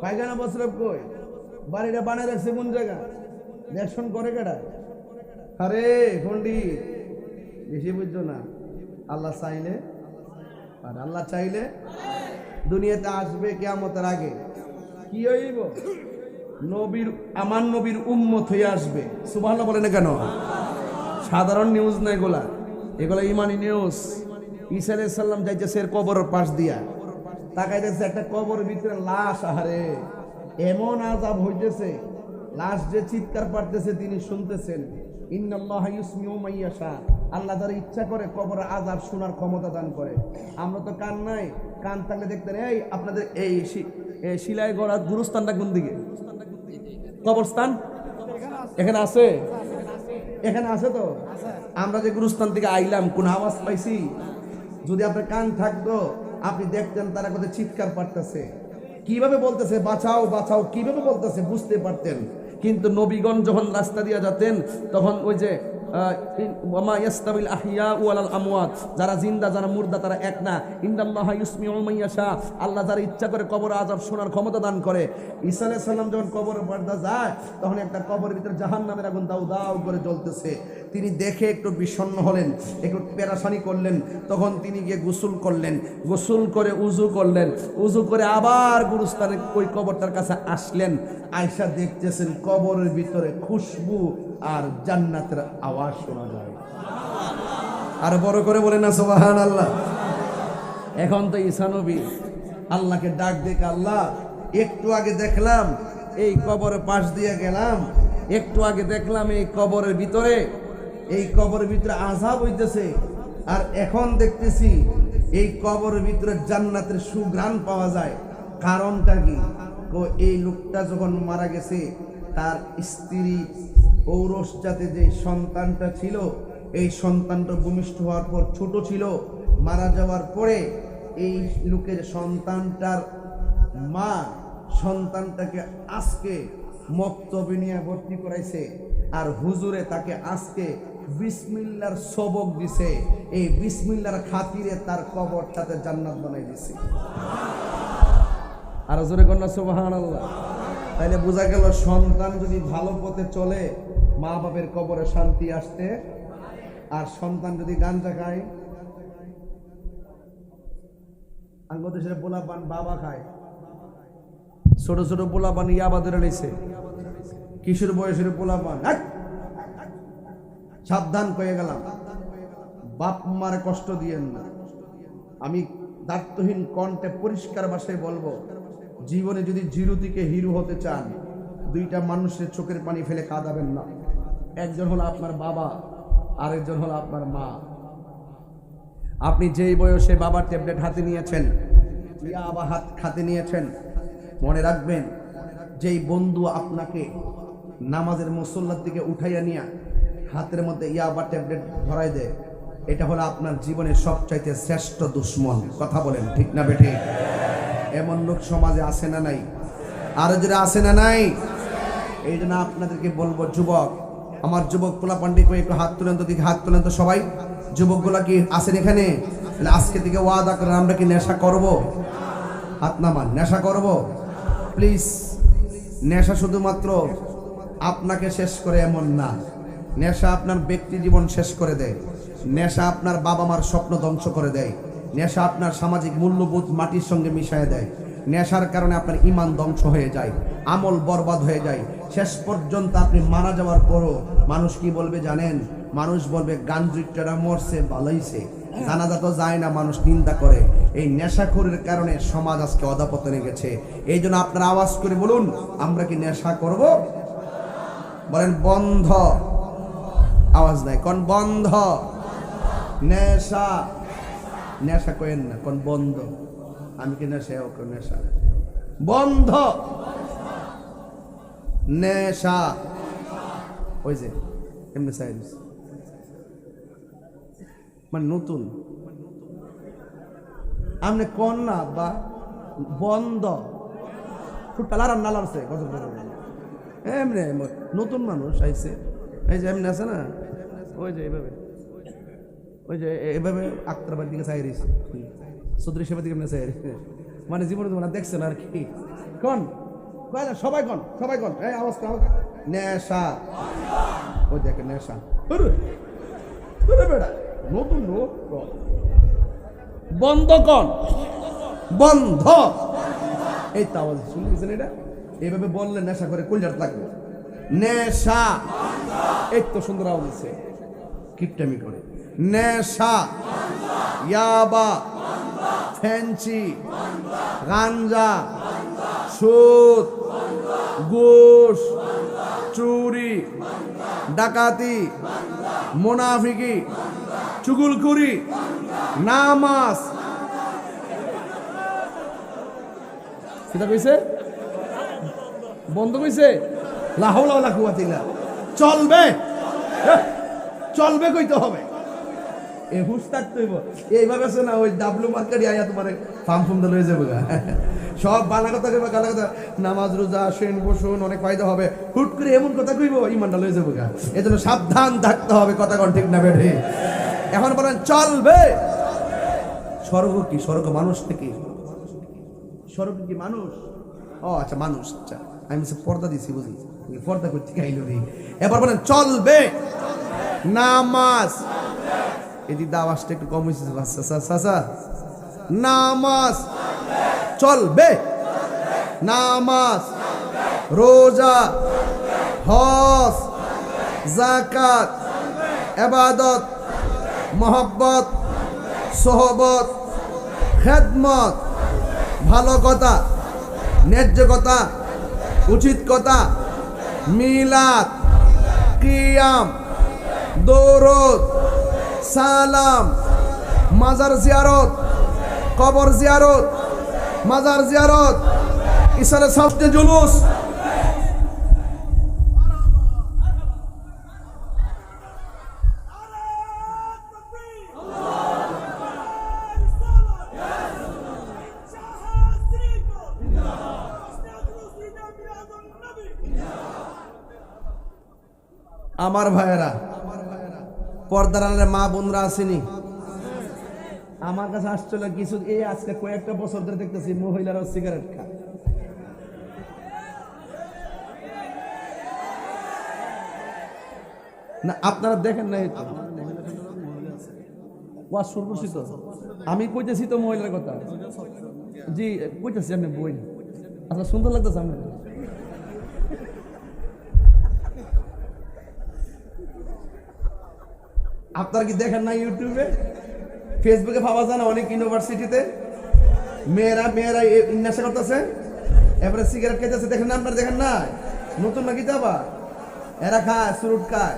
পায়খানা বসরব কই? বাড়িটা বানায় রাখছে কোন জায়গা? দেখশন করে কেডা? আরে পণ্ডিত বেশি বুঝছো না। আল্লাহ চাইলে, আর আল্লাহ চাইলে দুনিয়াতে আসবে কিয়ামতের আগে। কি হইব? নবীর, আমার নবীর উম্মত হয়ে আসবে। সুবহানাল্লাহ বলে না কেন? সাধারণ নিউজ না এগুলা, এগুলা ইমানি নিউজ। ঈসা আলাইহিস সালাম যাইতেছে কবরের পাশ দিয়া, তাকাইতেছে একটা কবরের ভিতরে লাশ। আহারে এমন আযাব হইতেছে, লাশ যে চিৎকার পারতেছে তিনি শুনতেছেন। ইন্নাল্লাহা ইউসমিউ মান ইয়াশা, আল্লাহ যার ইচ্ছা করে কবরের আযাব শোনার ক্ষমতা দান করে। আমরা তো কান নাই, কান থাকলে দেখতেন। এই আপনাদের এই শিলায় গড়া গুরুস্থানটা কোন দিকে? কবরস্থান এখানে আছে? এখানে আছে তো? আমরা যে গুরুস্থান থেকে আইলাম কোন আওয়াজ পাইছি? যদি আপনার কান থাকতো আপনি দেখতেন তারা কত চিৎকার পারতেছে, কিভাবে বলতেছে বাঁচাও বাঁচাও, কিভাবে বলতেছে বুঝতে পারতেন। কিন্তু নবীগণ যখন রাস্তা দিয়ে যেতেন তখন ওই যে ওয়ামা ইয়াস্তাবিল আহইয়া ওয়াল আমওয়াত, যারা জিন্দা যারা মুর্দা তারা এক না। ইন্নাল্লাহা ইউসমিউ মান ইয়াশা, আল্লাহ যারা ইচ্ছা করে কবর আযাব শোনার ক্ষমতা দান করে। ঈসা আলাইহিস সালাম যখন কবরে পড়তে যায় তখন একটা কবরের ভিতরে জাহান্নামের আগুন দাউ দাউ করে জ্বলতেছে। তিনি দেখে একটু বিষণ্ণ হলেন, একটু পেরেশানি করলেন। তখন তিনি গিয়ে গোসল করলেন, গোসল করে উযু করলেন, উযু করে আবার গুরুস্থানে ওই কবরটার কাছে আসলেন। আয়েশা দেখতেছেন কবরের ভিতরে খুশবু আর জান্নাতের আওয়াজ শোনা যায়। আর বড় করে বলেন না সুবহানাল্লাহ। এখন তো ঈসা নবী আল্লাহকে ডাক দেখে, আল্লাহ একটু আগে দেখলাম এই কবরের পাশ দিয়ে গেলাম, একটু আগে দেখলাম এই কবরের ভিতরে আযাব হইতেছে, আর এখন দেখতেছি এই কবরের ভিতরে জান্নাতের সুঘ্রাণ পাওয়া যায়। কারণটা কি? এই লোকটা যখন মারা গেছে তার স্ত্রী ঔরস জাতে যে সন্তানটা ছিল, এই সন্তানটা ভূমিষ্ঠ হওয়ার পর ছোট ছিল, মারা যাওয়ার পরে এই লোকের সন্তানটার মা সন্তানটাকে আজকে মক্তবে নিয়ে ভর্তি করাইছে, আর হুজুরে তাকে আজকে বিসমিল্লাহর সবক দিছে। এই বিসমিল্লাহর খাতিরে তার কবরটাতে জান্নাত বানাই দিছে। আর জোরে কন্যা সুবহানাল্লাহ। তাইলে বোঝা গেল সন্তান যদি ভালো পথে চলে মা বাপের কবরে শান্তি আসতে, আর সন্তান যদি গাঞ্জা খায়, আঙ্গদেশের পোলাপান বাবা খায়, ছোট ছোট পোলাপান ইয়াবা ধরে নিছে, কিশোর বয়সের পোলাপান, সাবধান হয়ে গেলাম, বাপ মার কষ্ট দিয়েন না। আমি দায়িত্বহীন কণ্ঠে পরিষ্কার ভাষায় বলবো, জীবনে যদি জিরো থেকে হিরো হতে চান, দুইটা মানুষের চোখের পানি ফেলে কাঁদাবেন না। একজন হলো আপনার বাবা, আরেকজন হলো আপনার মা। আপনি যেই বয়সে বাবার ট্যাবলেট হাতে নিয়েছেন, ইয়াবা হাতে নিয়েছেন, মনে রাখবেন যেই বন্ধু আপনাকে নামাজের মুসল্লার দিকে উঠাইয়া নিয়ে হাতের মধ্যে ইয়াবা ট্যাবলেট ধরাই দেয়, এটা হলো আপনার জীবনের সবচাইতে শ্রেষ্ঠ দুশ্মন। কথা বলেন ঠিক না বেঠিক? এমন লোক সমাজে আছে না নাই? আরো যারা আছে না নাই? এই জন্য আপনাদেরকে বলবো, যুবক, আমার যুবক পোলাপান্ডি কই একটু হাত তুলেন তো, দিকে হাত তুলেন তো সবাই। যুবকগুলা কি আছেন এখানে? আজকে থেকে ওয়াদা করেন আমরা কি নেশা করব? হাত নামান। নেশা করব? প্লিজ। নেশা শুধুমাত্র আপনাকে শেষ করে এমন না, নেশা আপনার ব্যক্তি জীবন শেষ করে দেয়, নেশা আপনার বাবা মার স্বপ্ন ধ্বংস করে দেয়, নেশা আপনার সামাজিক মূল্যবোধ মাটির সঙ্গে মিশিয়ে দেয়, নেশার কারণে আপনার ঈমান ধ্বংস হয়ে যায়, আমল বরবাদ হয়ে যায়। শেষ পর্যন্ত আপনি মারা যাওয়ার পরও মানুষ কি বলবে জানেন? মানুষ বলবে গাঞ্জুকটা মরছে, ভালোইছে, জানাজা তো যায় না, মানুষ নিন্দা করে। এই নেশাখোরের কারণে সমাজ আজকে অধঃপতনে গেছে। এই জন্য আপনারা আওয়াজ করে বলুন, আমরা কি নেশা করব? বলেন বন্ধ। আওয়াজ নাই, কোন বন্ধ? নেশা, নেশা করেন না, কোন বন্ধ? আমি কি নেশা? ওকে নেশা বন্ধ। নেশা ওই যে এমনি সাইন্স মানে নতুন আপনি কোন না বা বন্ধ ফুটালার নালারছে এমনি নতুন মানুষ আইছে, এই যে এমনি আছে না, ওই যে এইভাবে, ওই যে এইভাবে আক্তারবার দিকে চাই রয়েছে, চৌধুরী সেবার দিকে এমনি চাই রয়েছে, মানে জীবনে তোমরা দেখছেন আর কি। কোন সবাই কোন, সবাই কোন, এই আওয়াজ নেশা, ওই দেখে নেশা বেড়া নতুন লোক বন্ধ কন, বন্ধ। এই তো আওয়াজ শুনে গেছেন, এটা এইভাবে বললে নেশা করে কলজার থাকবে। নেশা, এই তো সুন্দর আওয়াজ হচ্ছে, কিপটামি করে। নেশা, ইয়াবা, ফেন্সি, গাঞ্জা, সুদ, ঘুষ, চুরি, ডাকাতি, মুনাফিকি, চুগলখুরি, নামাজ। সেটা কইছে বন্ধ কইছে, লা হাওলা ওয়ালা কুওয়াতা ইল্লা চলবে, চলবে কইতে হবে। এ হুশ থাকতে হইব। এইভাবে আছে না, ওই ডাবলু মার্কেটে আয়া তোমার ফার্ম ফুম লয়ে যাবে গা, সব বালা কথা কইবা, গালা কথা, নামাজ রোজা সেন বসুন অনেক ফায়দা হবে, হুট করে এমন কথা কইব ইমানটা লয়ে যাবে গা। এজন্য সাবধান থাকতে হবে, কথা কোন ঠিক না বেঠে? এখন বলেন চলবে। স্বর্গ কি? স্বর্গ মানুষ থেকে, স্বর্গ কি মানুষ? ও আচ্ছা মানুষ, আচ্ছা আমি পর্দা দিছি, বুঝি পর্দা করতে খাইলো রে। এবার বলেন চলবে। নামাজ, এদিকে আওয়াজটা একটু কম হয়েছে, নামাজ চলবে, নামাজ, রোজা, হজ, যাকাত, ইবাদত, মহব্বত, সোহবত, খেদমত, ভালো কথা, ন্যায্য কথা, উচিত কথা, মিলাদ, কিয়াম, দরুদ, সালাম, মাজার জিয়ারত, কবর জিয়ারত, মাজার জিয়ারত, ইসারে সাফতে জুলুস। আমার ভাইয়েরা, পর্দার আড়ালে মা বোনরা আসেনি, আমার কাছে আসছিল কিছু, এই আজকে কয়েকটা বছর ধরে দেখতেছি মহিলারা সিগারেট খায়। না আপনারা দেখেন না, তো ওয়াজ শুরু করছি তো, আমি কইতেছি তো মহিলার কথা, জি কইতেছি, আপনি বই আচ্ছা সুন্দর লাগতেছে আমি। আপনারা কি দেখেন না ইউটিউবে, ফেসবুকে পাওয়া যায় না, অনেক ইউনিভার্সিটিতে মেয়েরা নেশা করতেছে, এবারে সিগারেট খাইতেছে, দেখেন না আপনারা? দেখেন না? নতুন নাকি যাবা, এরা খায় সুরুট খায়,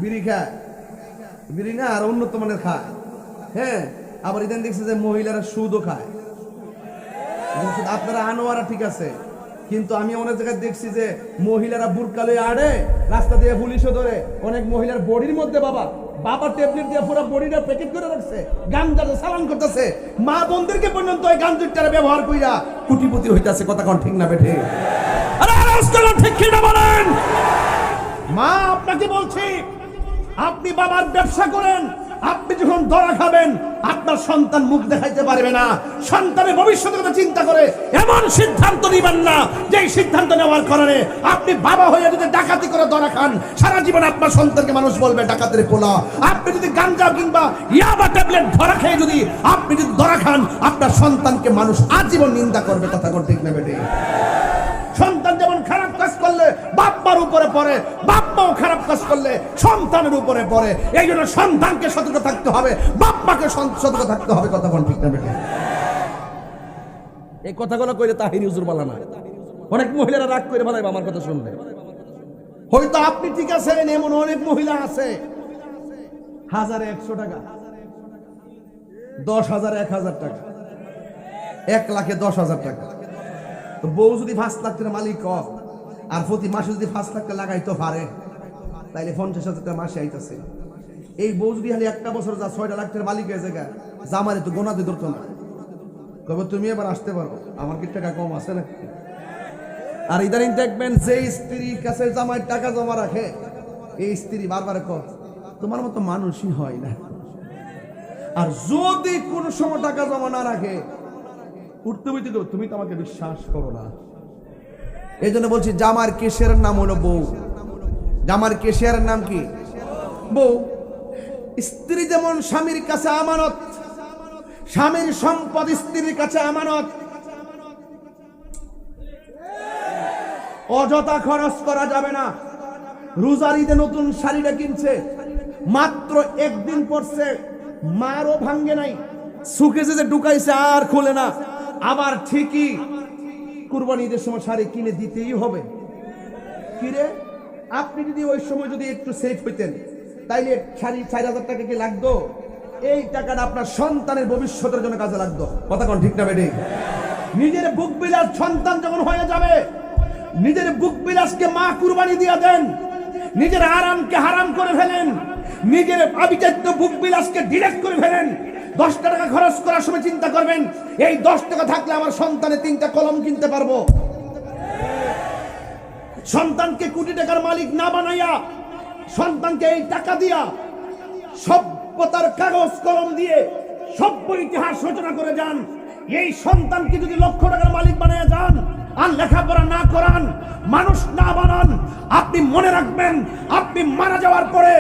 বিড়ি খায়, বিড়ি না আর উন্নত মানের খায়। হ্যাঁ, আবার ইদান দেখছে যে মহিলারা সুদও খায়। আপনারা আনোয়ারা ঠিক আছে, কিন্তু আমি অনেক জায়গায় দেখছি যে মহিলারা বুরকা লয়ে আড়ে, রাস্তা দিয়ে পুলিশও ধরে, অনেক মহিলার বডির মধ্যে বাবা ট্যাবলেট দিয়ে পুরো বডিটা প্যাকেট করে রাখছে, গাঞ্জাটা চালান করতেছে, মা বোনদেরকে পর্যন্ত ওই গাঞ্জাটা ব্যবহার কইরা কোটিপতি হইতাছে। কথা কোন ঠিক না বেঠে? আরে আজকাল ঠিক কি না বলেন? মা আপনাকে বলছি, আপনি বাবার ব্যবসা করেন, আপনি যখন ধরা খাবেন আপনার সন্তান মুখ দেখাইতে পারবে না, সন্তানের ভবিষ্যতের কথা চিন্তা করে এমন সিদ্ধান্ত নিবেন না যে সিদ্ধান্ত নেওয়ার কারণে আপনি বাবা হয়ে যদি ডাকাতি করে ধরা খান, সারা জীবন আপনার সন্তানকে মানুষ বলবে ডাকাতের পোলা। আপনি যদি গাঞ্জা কিংবা ইয়াবা ট্যাবলেট ধরা খেয়ে যদি আপনি যদি ধরা খান, আপনার সন্তানকে মানুষ আজীবন নিন্দা করবে। কথা কোন ঠিক না বেটে? সন্তান যেমন খারাপ কাজ করলে বাপ্পার উপরে পড়ে, বাপ্পাও খারাপ কাজ করলে সন্তানের উপরে পড়ে। এই জন্য সন্তানকে সতর্ক থাকতে হবে, বাপ্পাকে সতর্ক থাকতে হবে। কথা বল ঠিক না বেটে? এই কথাগুলো কইলে তাহির হুজুর বলা না, অনেক মহিলারা রাগ করে বলে আমার কথা শুনলে। হয়তো আপনি ঠিক আছেন, এমন অনেক মহিলা আছে 1000-100 টাকা, 10,000 1,000 টাকা, 1 লাখে 10,000 টাকা। তো বউ যদি 5 লাখ টাকার মালিক হয় আর প্রতি মাসে যদি 5 লাখ টাকা লাগাইতে পারে, তাইলে 50,000 টাকা মাসে আইতাছে। এই বউ যদি খালি একটা বছর যা 6 লাখ টাকার মালিক হয়ে যায়, জামারে তো গোনা দিয়ে ধরতো না, কবে তুমি এবার আসতে পারো, আমার কি টাকা কম আছে না? আর ইদানিং দেখবেন যে স্ত্রীর কাছে জামাই টাকা জমা রাখে, এই স্ত্রী বারবার কয় তোমার মতো মানুষই হয় না। আর যদি কোন সময় টাকা জমা না রাখে, উঠতে বইতে তুমি তো আমাকে বিশ্বাস করো না। এই জন্য বলছি জামার কেশিয়ারের নাম হলো বউ। জামার কেশিয়ারের নাম কি? বউ। স্ত্রী যেমন স্বামীর কাছে আমানত, স্বামীর সম্পদ স্ত্রীর কাছে আমানত। অযথা খরচ করা যাবে না। রোজার ঈদে নতুন শাড়িটা কিনছে, মাত্র 1 দিন পরছে, মারও ভাঙ্গে নাই, সুকেজে যে ঢুকাইছে আর খুলে না। আবার ঠিকই কুরবানি ঈদের সময় শাড়ি কিনে দিতেই হবে। কিরে, আপনি যদি ওই সময় যদি একটু সেফ হইতেন, তাইলে শাড়ি 4,000 টাকা কি লাগতো? এই টাকাটা আপনার সন্তানের ভবিষ্যতের জন্য কাজে লাগতো। কথা কোন ঠিক না বেটি? নিজের বুক বিলাস সন্তান যখন হয়ে যাবে, নিজের বুক বিলাসকে মা কুরবানি দিয়ে দেন, নিজের আরামকে হারাম করে ফেলেন, নিজের আবিচার্য বুক বিলাসকে ডিরেক্ট করে ফেলেন। 10 টাকা খরচ করার সময় চিন্তা করবেন, এই 10 টাকা থাকলে আমার সন্তানের 3টা কলম কিনতে পারবো। সন্তানকে কোটি টাকার মালিক না বানাইয়া, সন্তানকে এই টাকা দিয়া সভ্যতার কাগজ কলম দিয়ে সভ্য ইতিহাস রচনা করে যান। এই সন্তানকে যদি লক্ষ টাকার মালিক বানাইয়া যান আর লেখাপড়া না করান, মানুষ না বানান। আপনি মনে রাখবেন, আপনি মারা যাওয়ার পরে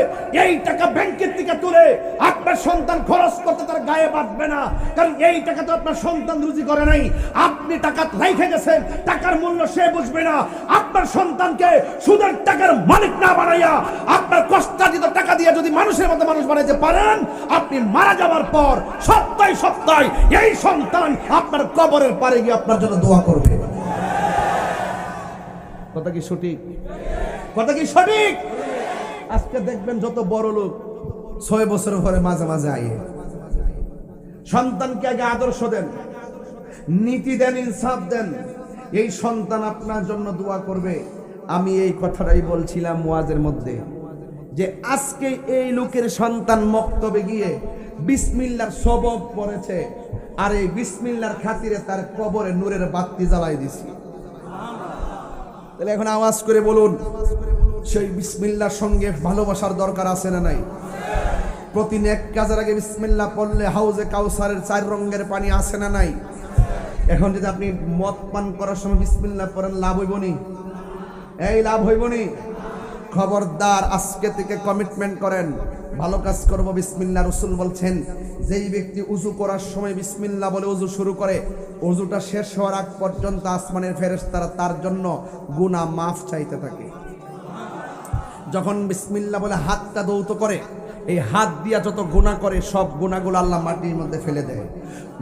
এই টাকা ব্যাংকের থেকে তুলে আপনার সন্তান খরচ করতে তার গায়ে বাঁধবে না, কারণ এই টাকা তো আপনার সন্তান রুজি করে নাই। আপনি টাকা রেখে গেছেন, টাকার মূল্য সে বুঝবে না। আপনার সন্তানকে সুদের টাকার মালিক না বানাইয়া আপনার কষ্টার্জিত টাকা দিয়ে যদি মানুষের মতো মানুষ বানাইতে পারেন, আপনি মারা যাওয়ার পর সপ্তাহে সপ্তাহে এই সন্তান আপনার কবরের পারে গিয়ে আপনার জন্য দোয়া করবে। কথা কি সঠিক? কথা কি সঠিক? আজকে দেখবেন যত বড় লোক 6 বছর পরে মাঝে মাঝে আইয়ে সন্তানকে আগে আদর্শ দেন, নীতি দেন, ইনসাফ দেন, এই সন্তান আপনার জন্য দোয়া করবে। আমি এই কথাটাই বলছিলাম ওয়াজের মধ্যে, যে আজকে এই লোকের সন্তান মক্তবে গিয়ে বিসমিল্লাহর সবব পড়েছে, আর এই বিসমিল্লাহর খাতিরে তার কবরে নূরের বাতি জ্বালাই দিছি। তাহলে এখন আওয়াজ করে বলুন, সেই বিসমিল্লাহর সঙ্গে ভালোবাসার দরকার আছে না নাই? প্রতি নেক কাজের আগে বিসমিল্লাহ পড়লে হাউজে কাউসারের 4 রঙের পানি আছে না নাই? এখন যদি আপনি মদ পান করার সময় বিসমিল্লাহ পড়েন, লাভ হইব নি? এই লাভ হইব নি? খবরদার, আজকে থেকে কমিটমেন্ট করেন, ভালো কাজ করব বিসমিল্লাহ। রাসূল বলছেন, যেই ব্যক্তি উযু করার সময় বিসমিল্লাহ বলে উযু শুরু করে, উযুটা শেষ হওয়ার আগ পর্যন্ত আসমানের ফেরেশতারা তার জন্য গুনাহ মাফ চাইতে থাকে। যখন বিসমিল্লাহ বলে হাতটা দৌত করে, এই হাত দিয়া যত গুনাহ করে সব গুনাহগুলো আল্লাহ মাটির মধ্যে ফেলে দেয়।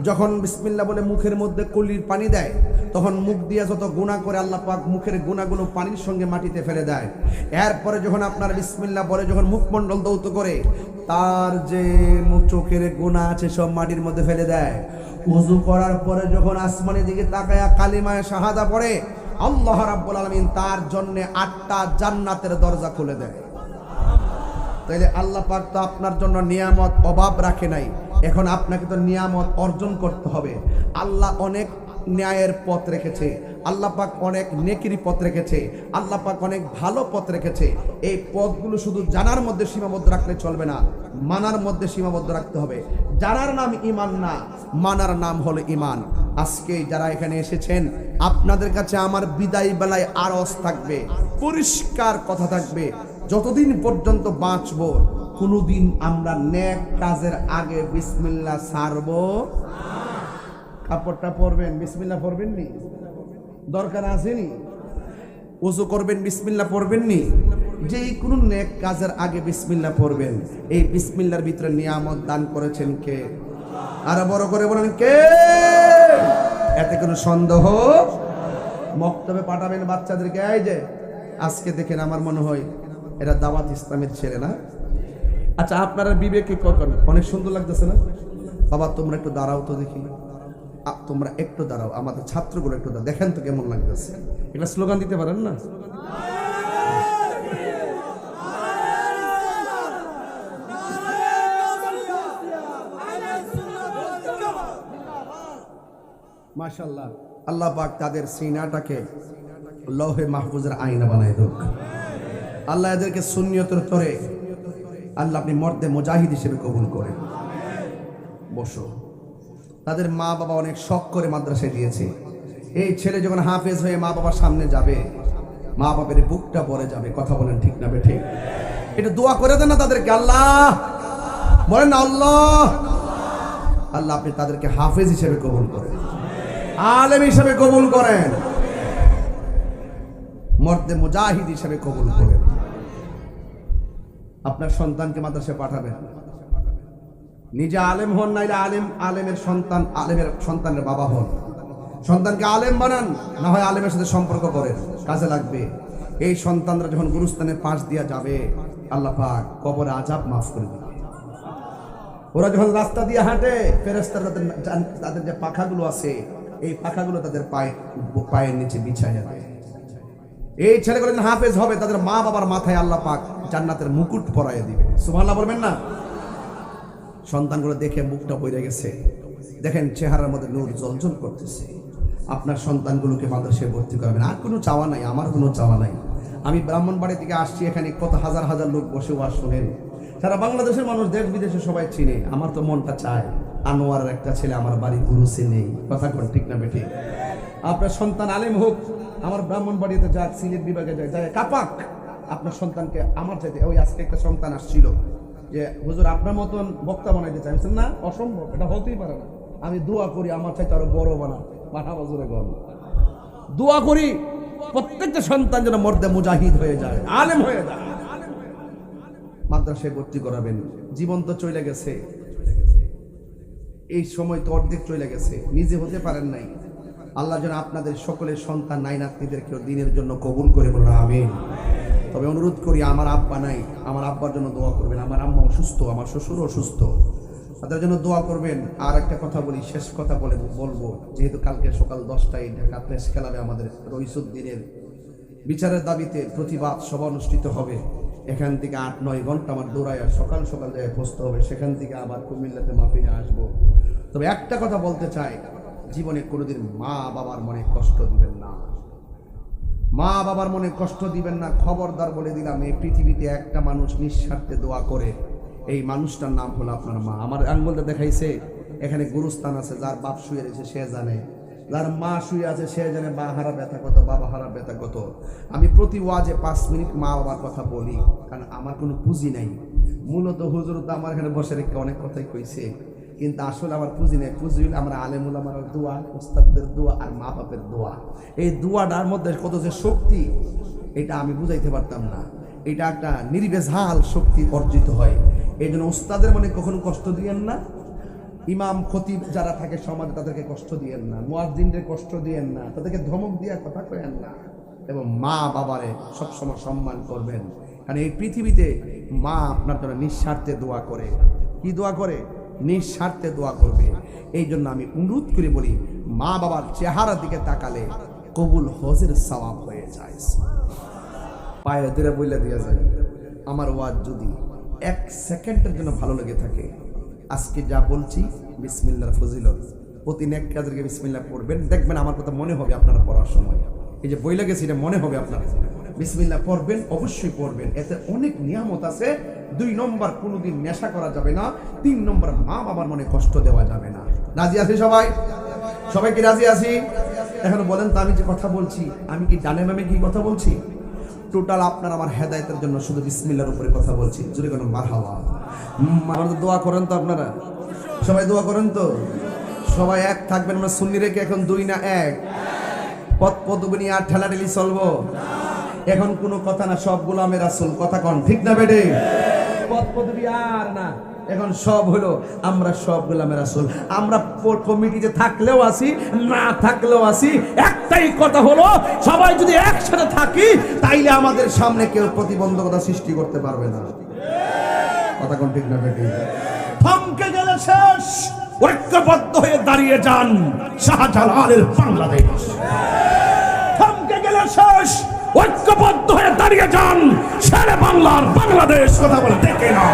যখন বিসমিল্লাহ বলে মুখের মধ্যে কুলির পানি দেয়, তখন মুখ দিয়া যত গুনাহ করে আল্লাহ পাক মুখের গুনাহগুলো পানির সঙ্গে মাটিতে ফেলে দেয়। এরপরে যখন আপনার বিসমিল্লাহ বলে যখন মুখমণ্ডল দৌত করে, তার যে চোখের গুনাহ আছে সব মাটির মধ্যে ফেলে দেয়। ওযু করার পরে যখন আসমানের দিকে তাকায়া কালিমায়ে শাহাদা পড়ে, আল্লাহ রাব্বুল আলামিন তার জন্য 8টা জান্নাতের দরজা খুলে দেয়। তাইলে আল্লাহ পাক তো আপনার জন্য নিয়ামত অভাব রাখে নাই, এখন আপনাকে তো নিয়ামত অর্জন করতে হবে। আল্লাহ অনেক ন্যায়ের পথ রেখেছে, আল্লাহ পাক অনেক নেকির পথ রেখেছে, আল্লাহ পাক অনেক ভালো পথ রেখেছে। এই পথগুলো শুধু জানার মধ্যে সীমাবদ্ধ রাখলে চলবে না, মানার মধ্যে সীমাবদ্ধ রাখতে হবে। জানার নাম ঈমান না, মানার নাম হলো ঈমান। আজকে যারা এখানে এসেছেন, আপনাদের কাছে আমার বিদায় বেলায় আরজ থাকবে, পরিষ্কার কথা থাকবে, যতদিন পর্যন্ত বাঁচবো কোনোদিন আমরা নেক কাজের আগে বিসমিল্লাহ ছাড়বো। কাপড়টা পরবেন, বিসমিল্লাহ পড়বেন নি? দরকার আসেনি? ওযু করবেন, বিসমিল্লাহ পড়বেন নি? যে কোনো নেক কাজের আগে বিসমিল্লাহ পড়বেন। এই বিসমিল্লাহর ভিতরে নিয়ামত দান করেছেন কে? আরো বড় করে বলেন কে? এতে কোনো সন্দেহ? মক্তবে পাঠাবেন বাচ্চাদেরকে। এই যে আজকে দেখেন, আমার মনে হয় এরা দাওয়াত ইসলামের ছেলে না? আচ্ছা, আপনারা বিবেকে কখন অনেক সুন্দর লাগতেছে না? বাবা তোমরা একটু দাঁড়াও তো দেখি, তোমরা একটু দাঁড়াও, আমাদের ছাত্রগুলো একটু দাঁড়াও, দেখেন তো কেমন লাগতেছে। একটা স্লোগান দিতে পারেন না? মাশাআল্লাহ, আল্লাহ পাক তাদের সিনাটাকে লৌহে মাহফুজের আয়না বানায় দেন। আল্লাহ এদেরকে সুন্নিয়তের তরে আল্লাহ আপনি মর্দে মুজাহিদ হিসেবে কবুল করেন। বসো। তাদের মা বাবা অনেক শখ করে মাদ্রাসায় দিয়েছে। এই ছেলে যখন হাফেজ হয়ে মা বাবার সামনে যাবে, মা বাবার বুকটা পরে যাবে। কথা বলেন ঠিক না বেঠিক? এটা দোয়া করে দেন না তাদেরকে, আল্লাহ বলেন না, আল্লাহ আল্লাহ আপনি তাদেরকে হাফেজ হিসেবে কবুল করেন, আলেম হিসেবে কবুল করেন, মর্দে মুজাহিদ হিসেবে কবুল করেন। আপনার সন্তানকে মাদ্রাসায় পাঠাবেন, নিজে আলেম হন, নাইলে আলেমের সন্তানের বাবা হন। সন্তানকে আলেম বানান, না হয় আলেমের সাথে সম্পর্ক করেন, কাজে লাগবে। এই সন্তানরা যখন গুরুস্থানের পাশ দিয়া যাবে, আল্লাহ পাক কবরে আযাব মাফ করে দিবে। ওরা যখন রাস্তা দিয়ে হাঁটে, ফেরেশতারা তাদের যে পাখাগুলো আছে, এই পাখাগুলো তাদের পায়ের নিচে বিছায় যাবে। এই ছেলেগুলো যখন হাফেজ হবে, তাদের মা বাবার মাথায় আল্লাহ পাক জান্নাতের মুকুট পরাইয়ে দিবে। সুবহানাল্লাহ বলবেন না? সন্তানগুলো দেখে মুখটা বইরে গেছে, দেখেন চেহারার মধ্যে নূর জ্বলজ্বল করতেছে। আপনার সন্তানগুলোকে মাদ্রাসায় ভর্তি করবেন। আর কোনো চাওয়া নাই, আমার কোনো চাওয়া নাই। আমি ব্রাহ্মণবাড়ি থেকে আসছি, এখানে কত হাজার হাজার লোক বসে ওয়াজ শোনেন, সারা বাংলাদেশের মানুষ, দেশ বিদেশে সবাই চিনে। আমার তো মনটা চায় আনোয়ারের একটা ছেলে আমার বাড়ি গুরুসে নেই। কথা কোন ঠিক না বেঠিক? আপনার সন্তান আলেম হোক, আমার ব্রাহ্মণবাড়িতে যাক, সিলেট বিভাগে যায় কাপাক, আপনার সন্তানকে আমার চাইতে, ওই আজকে একটা সন্তান আসছিল যে হুজুর আপনার মতন বক্তা বানাইতে চাইছেন না, অসম্ভব, এটা হতেই পারে না। আমি দোয়া করি আমার চাইতে আরো বড় বানান, বানাবো জোরে গল, দোয়া করি প্রত্যেকটা সন্তান যেন মর্দে মুজাহিদ হয়ে যায়, আলেম হয়ে যায়। মাদ্রাসায় ভর্তি করাবেন, জীবন তো চলে গেছে, এই সময় তো অর্ধেক চলে গেছে, নিজে হতে পারেন নাই। আল্লাহ যেন আপনাদের সকলের সন্তান নাই নাতনিদেরকেও দিনের জন্য কবুল করে বলুন আমিন। তবে অনুরোধ করি, আমার আব্বা নাই, আমার আব্বার জন্য দোয়া করবেন। আমার আম্মা অসুস্থ, আমার শ্বশুর অসুস্থ, তাদের জন্য দোয়া করবেন। আর একটা কথা বলি, শেষ কথা বলবো, যেহেতু কালকে সকাল 10টায় ঢাকা প্রেস ক্লাবে আমাদের রইসুদ্দিনের বিচারের দাবিতে প্রতিবাদ সভা অনুষ্ঠিত হবে। এখান থেকে 8-9 ঘন্টা আমার দৌড়ায় সকাল সকাল যায় পৌঁছতে হবে, সেখান থেকে আবার কুমিল্লাতে মাহফিলে আসবো। তবে একটা কথা বলতে চাই, জীবনে কোনোদিন মা বাবার মনে কষ্ট দিবেন না, মা বাবার মনে কষ্ট দিবেন না। খবরদার বলে দিলাম, এই পৃথিবীতে একটা মানুষ নিঃস্বার্থে দোয়া করে, এই মানুষটার নাম হলো আপনার মা। আমার আঙ্গুলটা দেখাইছে, এখানে গুরুস্থান আছে, যার বাপ শুয়ে রয়েছে সে জানে, যার মা শুয়ে আছে সে জানে মা হারা ব্যথা কত, বাবা হারা ব্যথা কত। আমি প্রতি ওয়াজে 5 মিনিট মা বাবার কথা বলি, কারণ আমার কোনো পুঁজি নাই। মূলত হুজুর তো আমার এখানে বসে রেখে অনেক কথাই কইছে, কিন্তু আসলে আমার পুঁজি নেই। পুঁজি হলে আমরা আলেমুল আমার দোয়া, উস্তাদদের দোয়া আর মা বাপের দোয়া। এই দোয়াটার মধ্যে কত যে শক্তি, এটা আমি বুঝাইতে পারতাম না। এটা একটা নির্বেজাল শক্তি অর্জিত হয়। এই জন্য উস্তাদের মনে কখনো কষ্ট দিয়েন না, ইমাম খতিব যারা থাকে সমাজে তাদেরকে কষ্ট দিয়েন না, মুয়াজ্জিনদের কষ্ট দিয়েন না, তাদেরকে ধমক দিয়ে কথা কয়েন না। এবং মা বাবারে সবসময় সম্মান করবেন, কারণ এই পৃথিবীতে মা আপনার জন্য নিঃস্বার্থে দোয়া করে। কি দোয়া করে? নিঃস্বার্থে দোয়া করবে। এই জন্য আমি অনুরোধ করে বলি, মা বাবার চেহারার দিকে তাকালে কবুল হজের সওয়াব হয়ে যায়। পায়ে ধরে বইলে দিয়ে যায়, আমার ওয়াজ যদি 1 সেকেন্ডের জন্য ভালো লেগে থাকে, আজকে যা বলছি বিসমিল্লাহর ফজিলত, প্রতি নেক কাজের বিসমিল্লাহ পড়বেন, দেখবেন আমার কথা মনে হবে আপনারা পড়ার সময়। এই যে বইলে গেছি এটা মনে হবে আপনারা, বিসমিল্লাহ পড়বেন, অবশ্যই পড়বেন, এতে অনেক নিয়ামত আছে। 2 নম্বর, কোনোদিন নেশা করা যাবে না। 3 নম্বর, মা বাবার মনে কষ্ট দেওয়া যাবে না। রাজি আছি সবাই? সবাই কি রাজি আছি? এখন বলেন তো, আমি যে কথা বলছি, আমি কি জানে নামে কি কথা বলছি? টোটাল আপনার আমার হেদায়েতের জন্য শুধু বিসমিল্লাহর উপরে কথা বলছি। জোরে কোনো মারহাবা। আমাদের দোয়া করেন তো আপনারা? সবাই দোয়া করেন তো? সবাই এক থাকবেন? আমরা সুন্নি রেখে এখন 2 না 1? পথ পদবনি আর ঠেলাঠেলি চলবো এখন? কোনো কথা না, সব গোলামে রাসূল। কথা কন ঠিক না বেটে? পথ পদবি আর না, এখন সব হলো আমরা সব গোলামে রাসূল। আমরা কমিটিতে থাকলেও আছি, না থাকলেও আছি, একটাই কথা হলো, সবাই যদি একসাথে থাকি তাইলে আমাদের সামনে কেউ প্রতিবন্ধকতা সৃষ্টি করতে পারবে না। কথা কোন ঠিক না বেটে? থমকে গেলে শেষ, ঐক্যবদ্ধ হয়ে দাঁড়িয়ে যান শাহজালালের বাংলাদেশ। থমকে গেলে শেষ, ঐক্যবদ্ধ হয়ে দাঁড়িয়ে যান শেরে বাংলার বাংলাদেশ। কথা বলে দেখে না।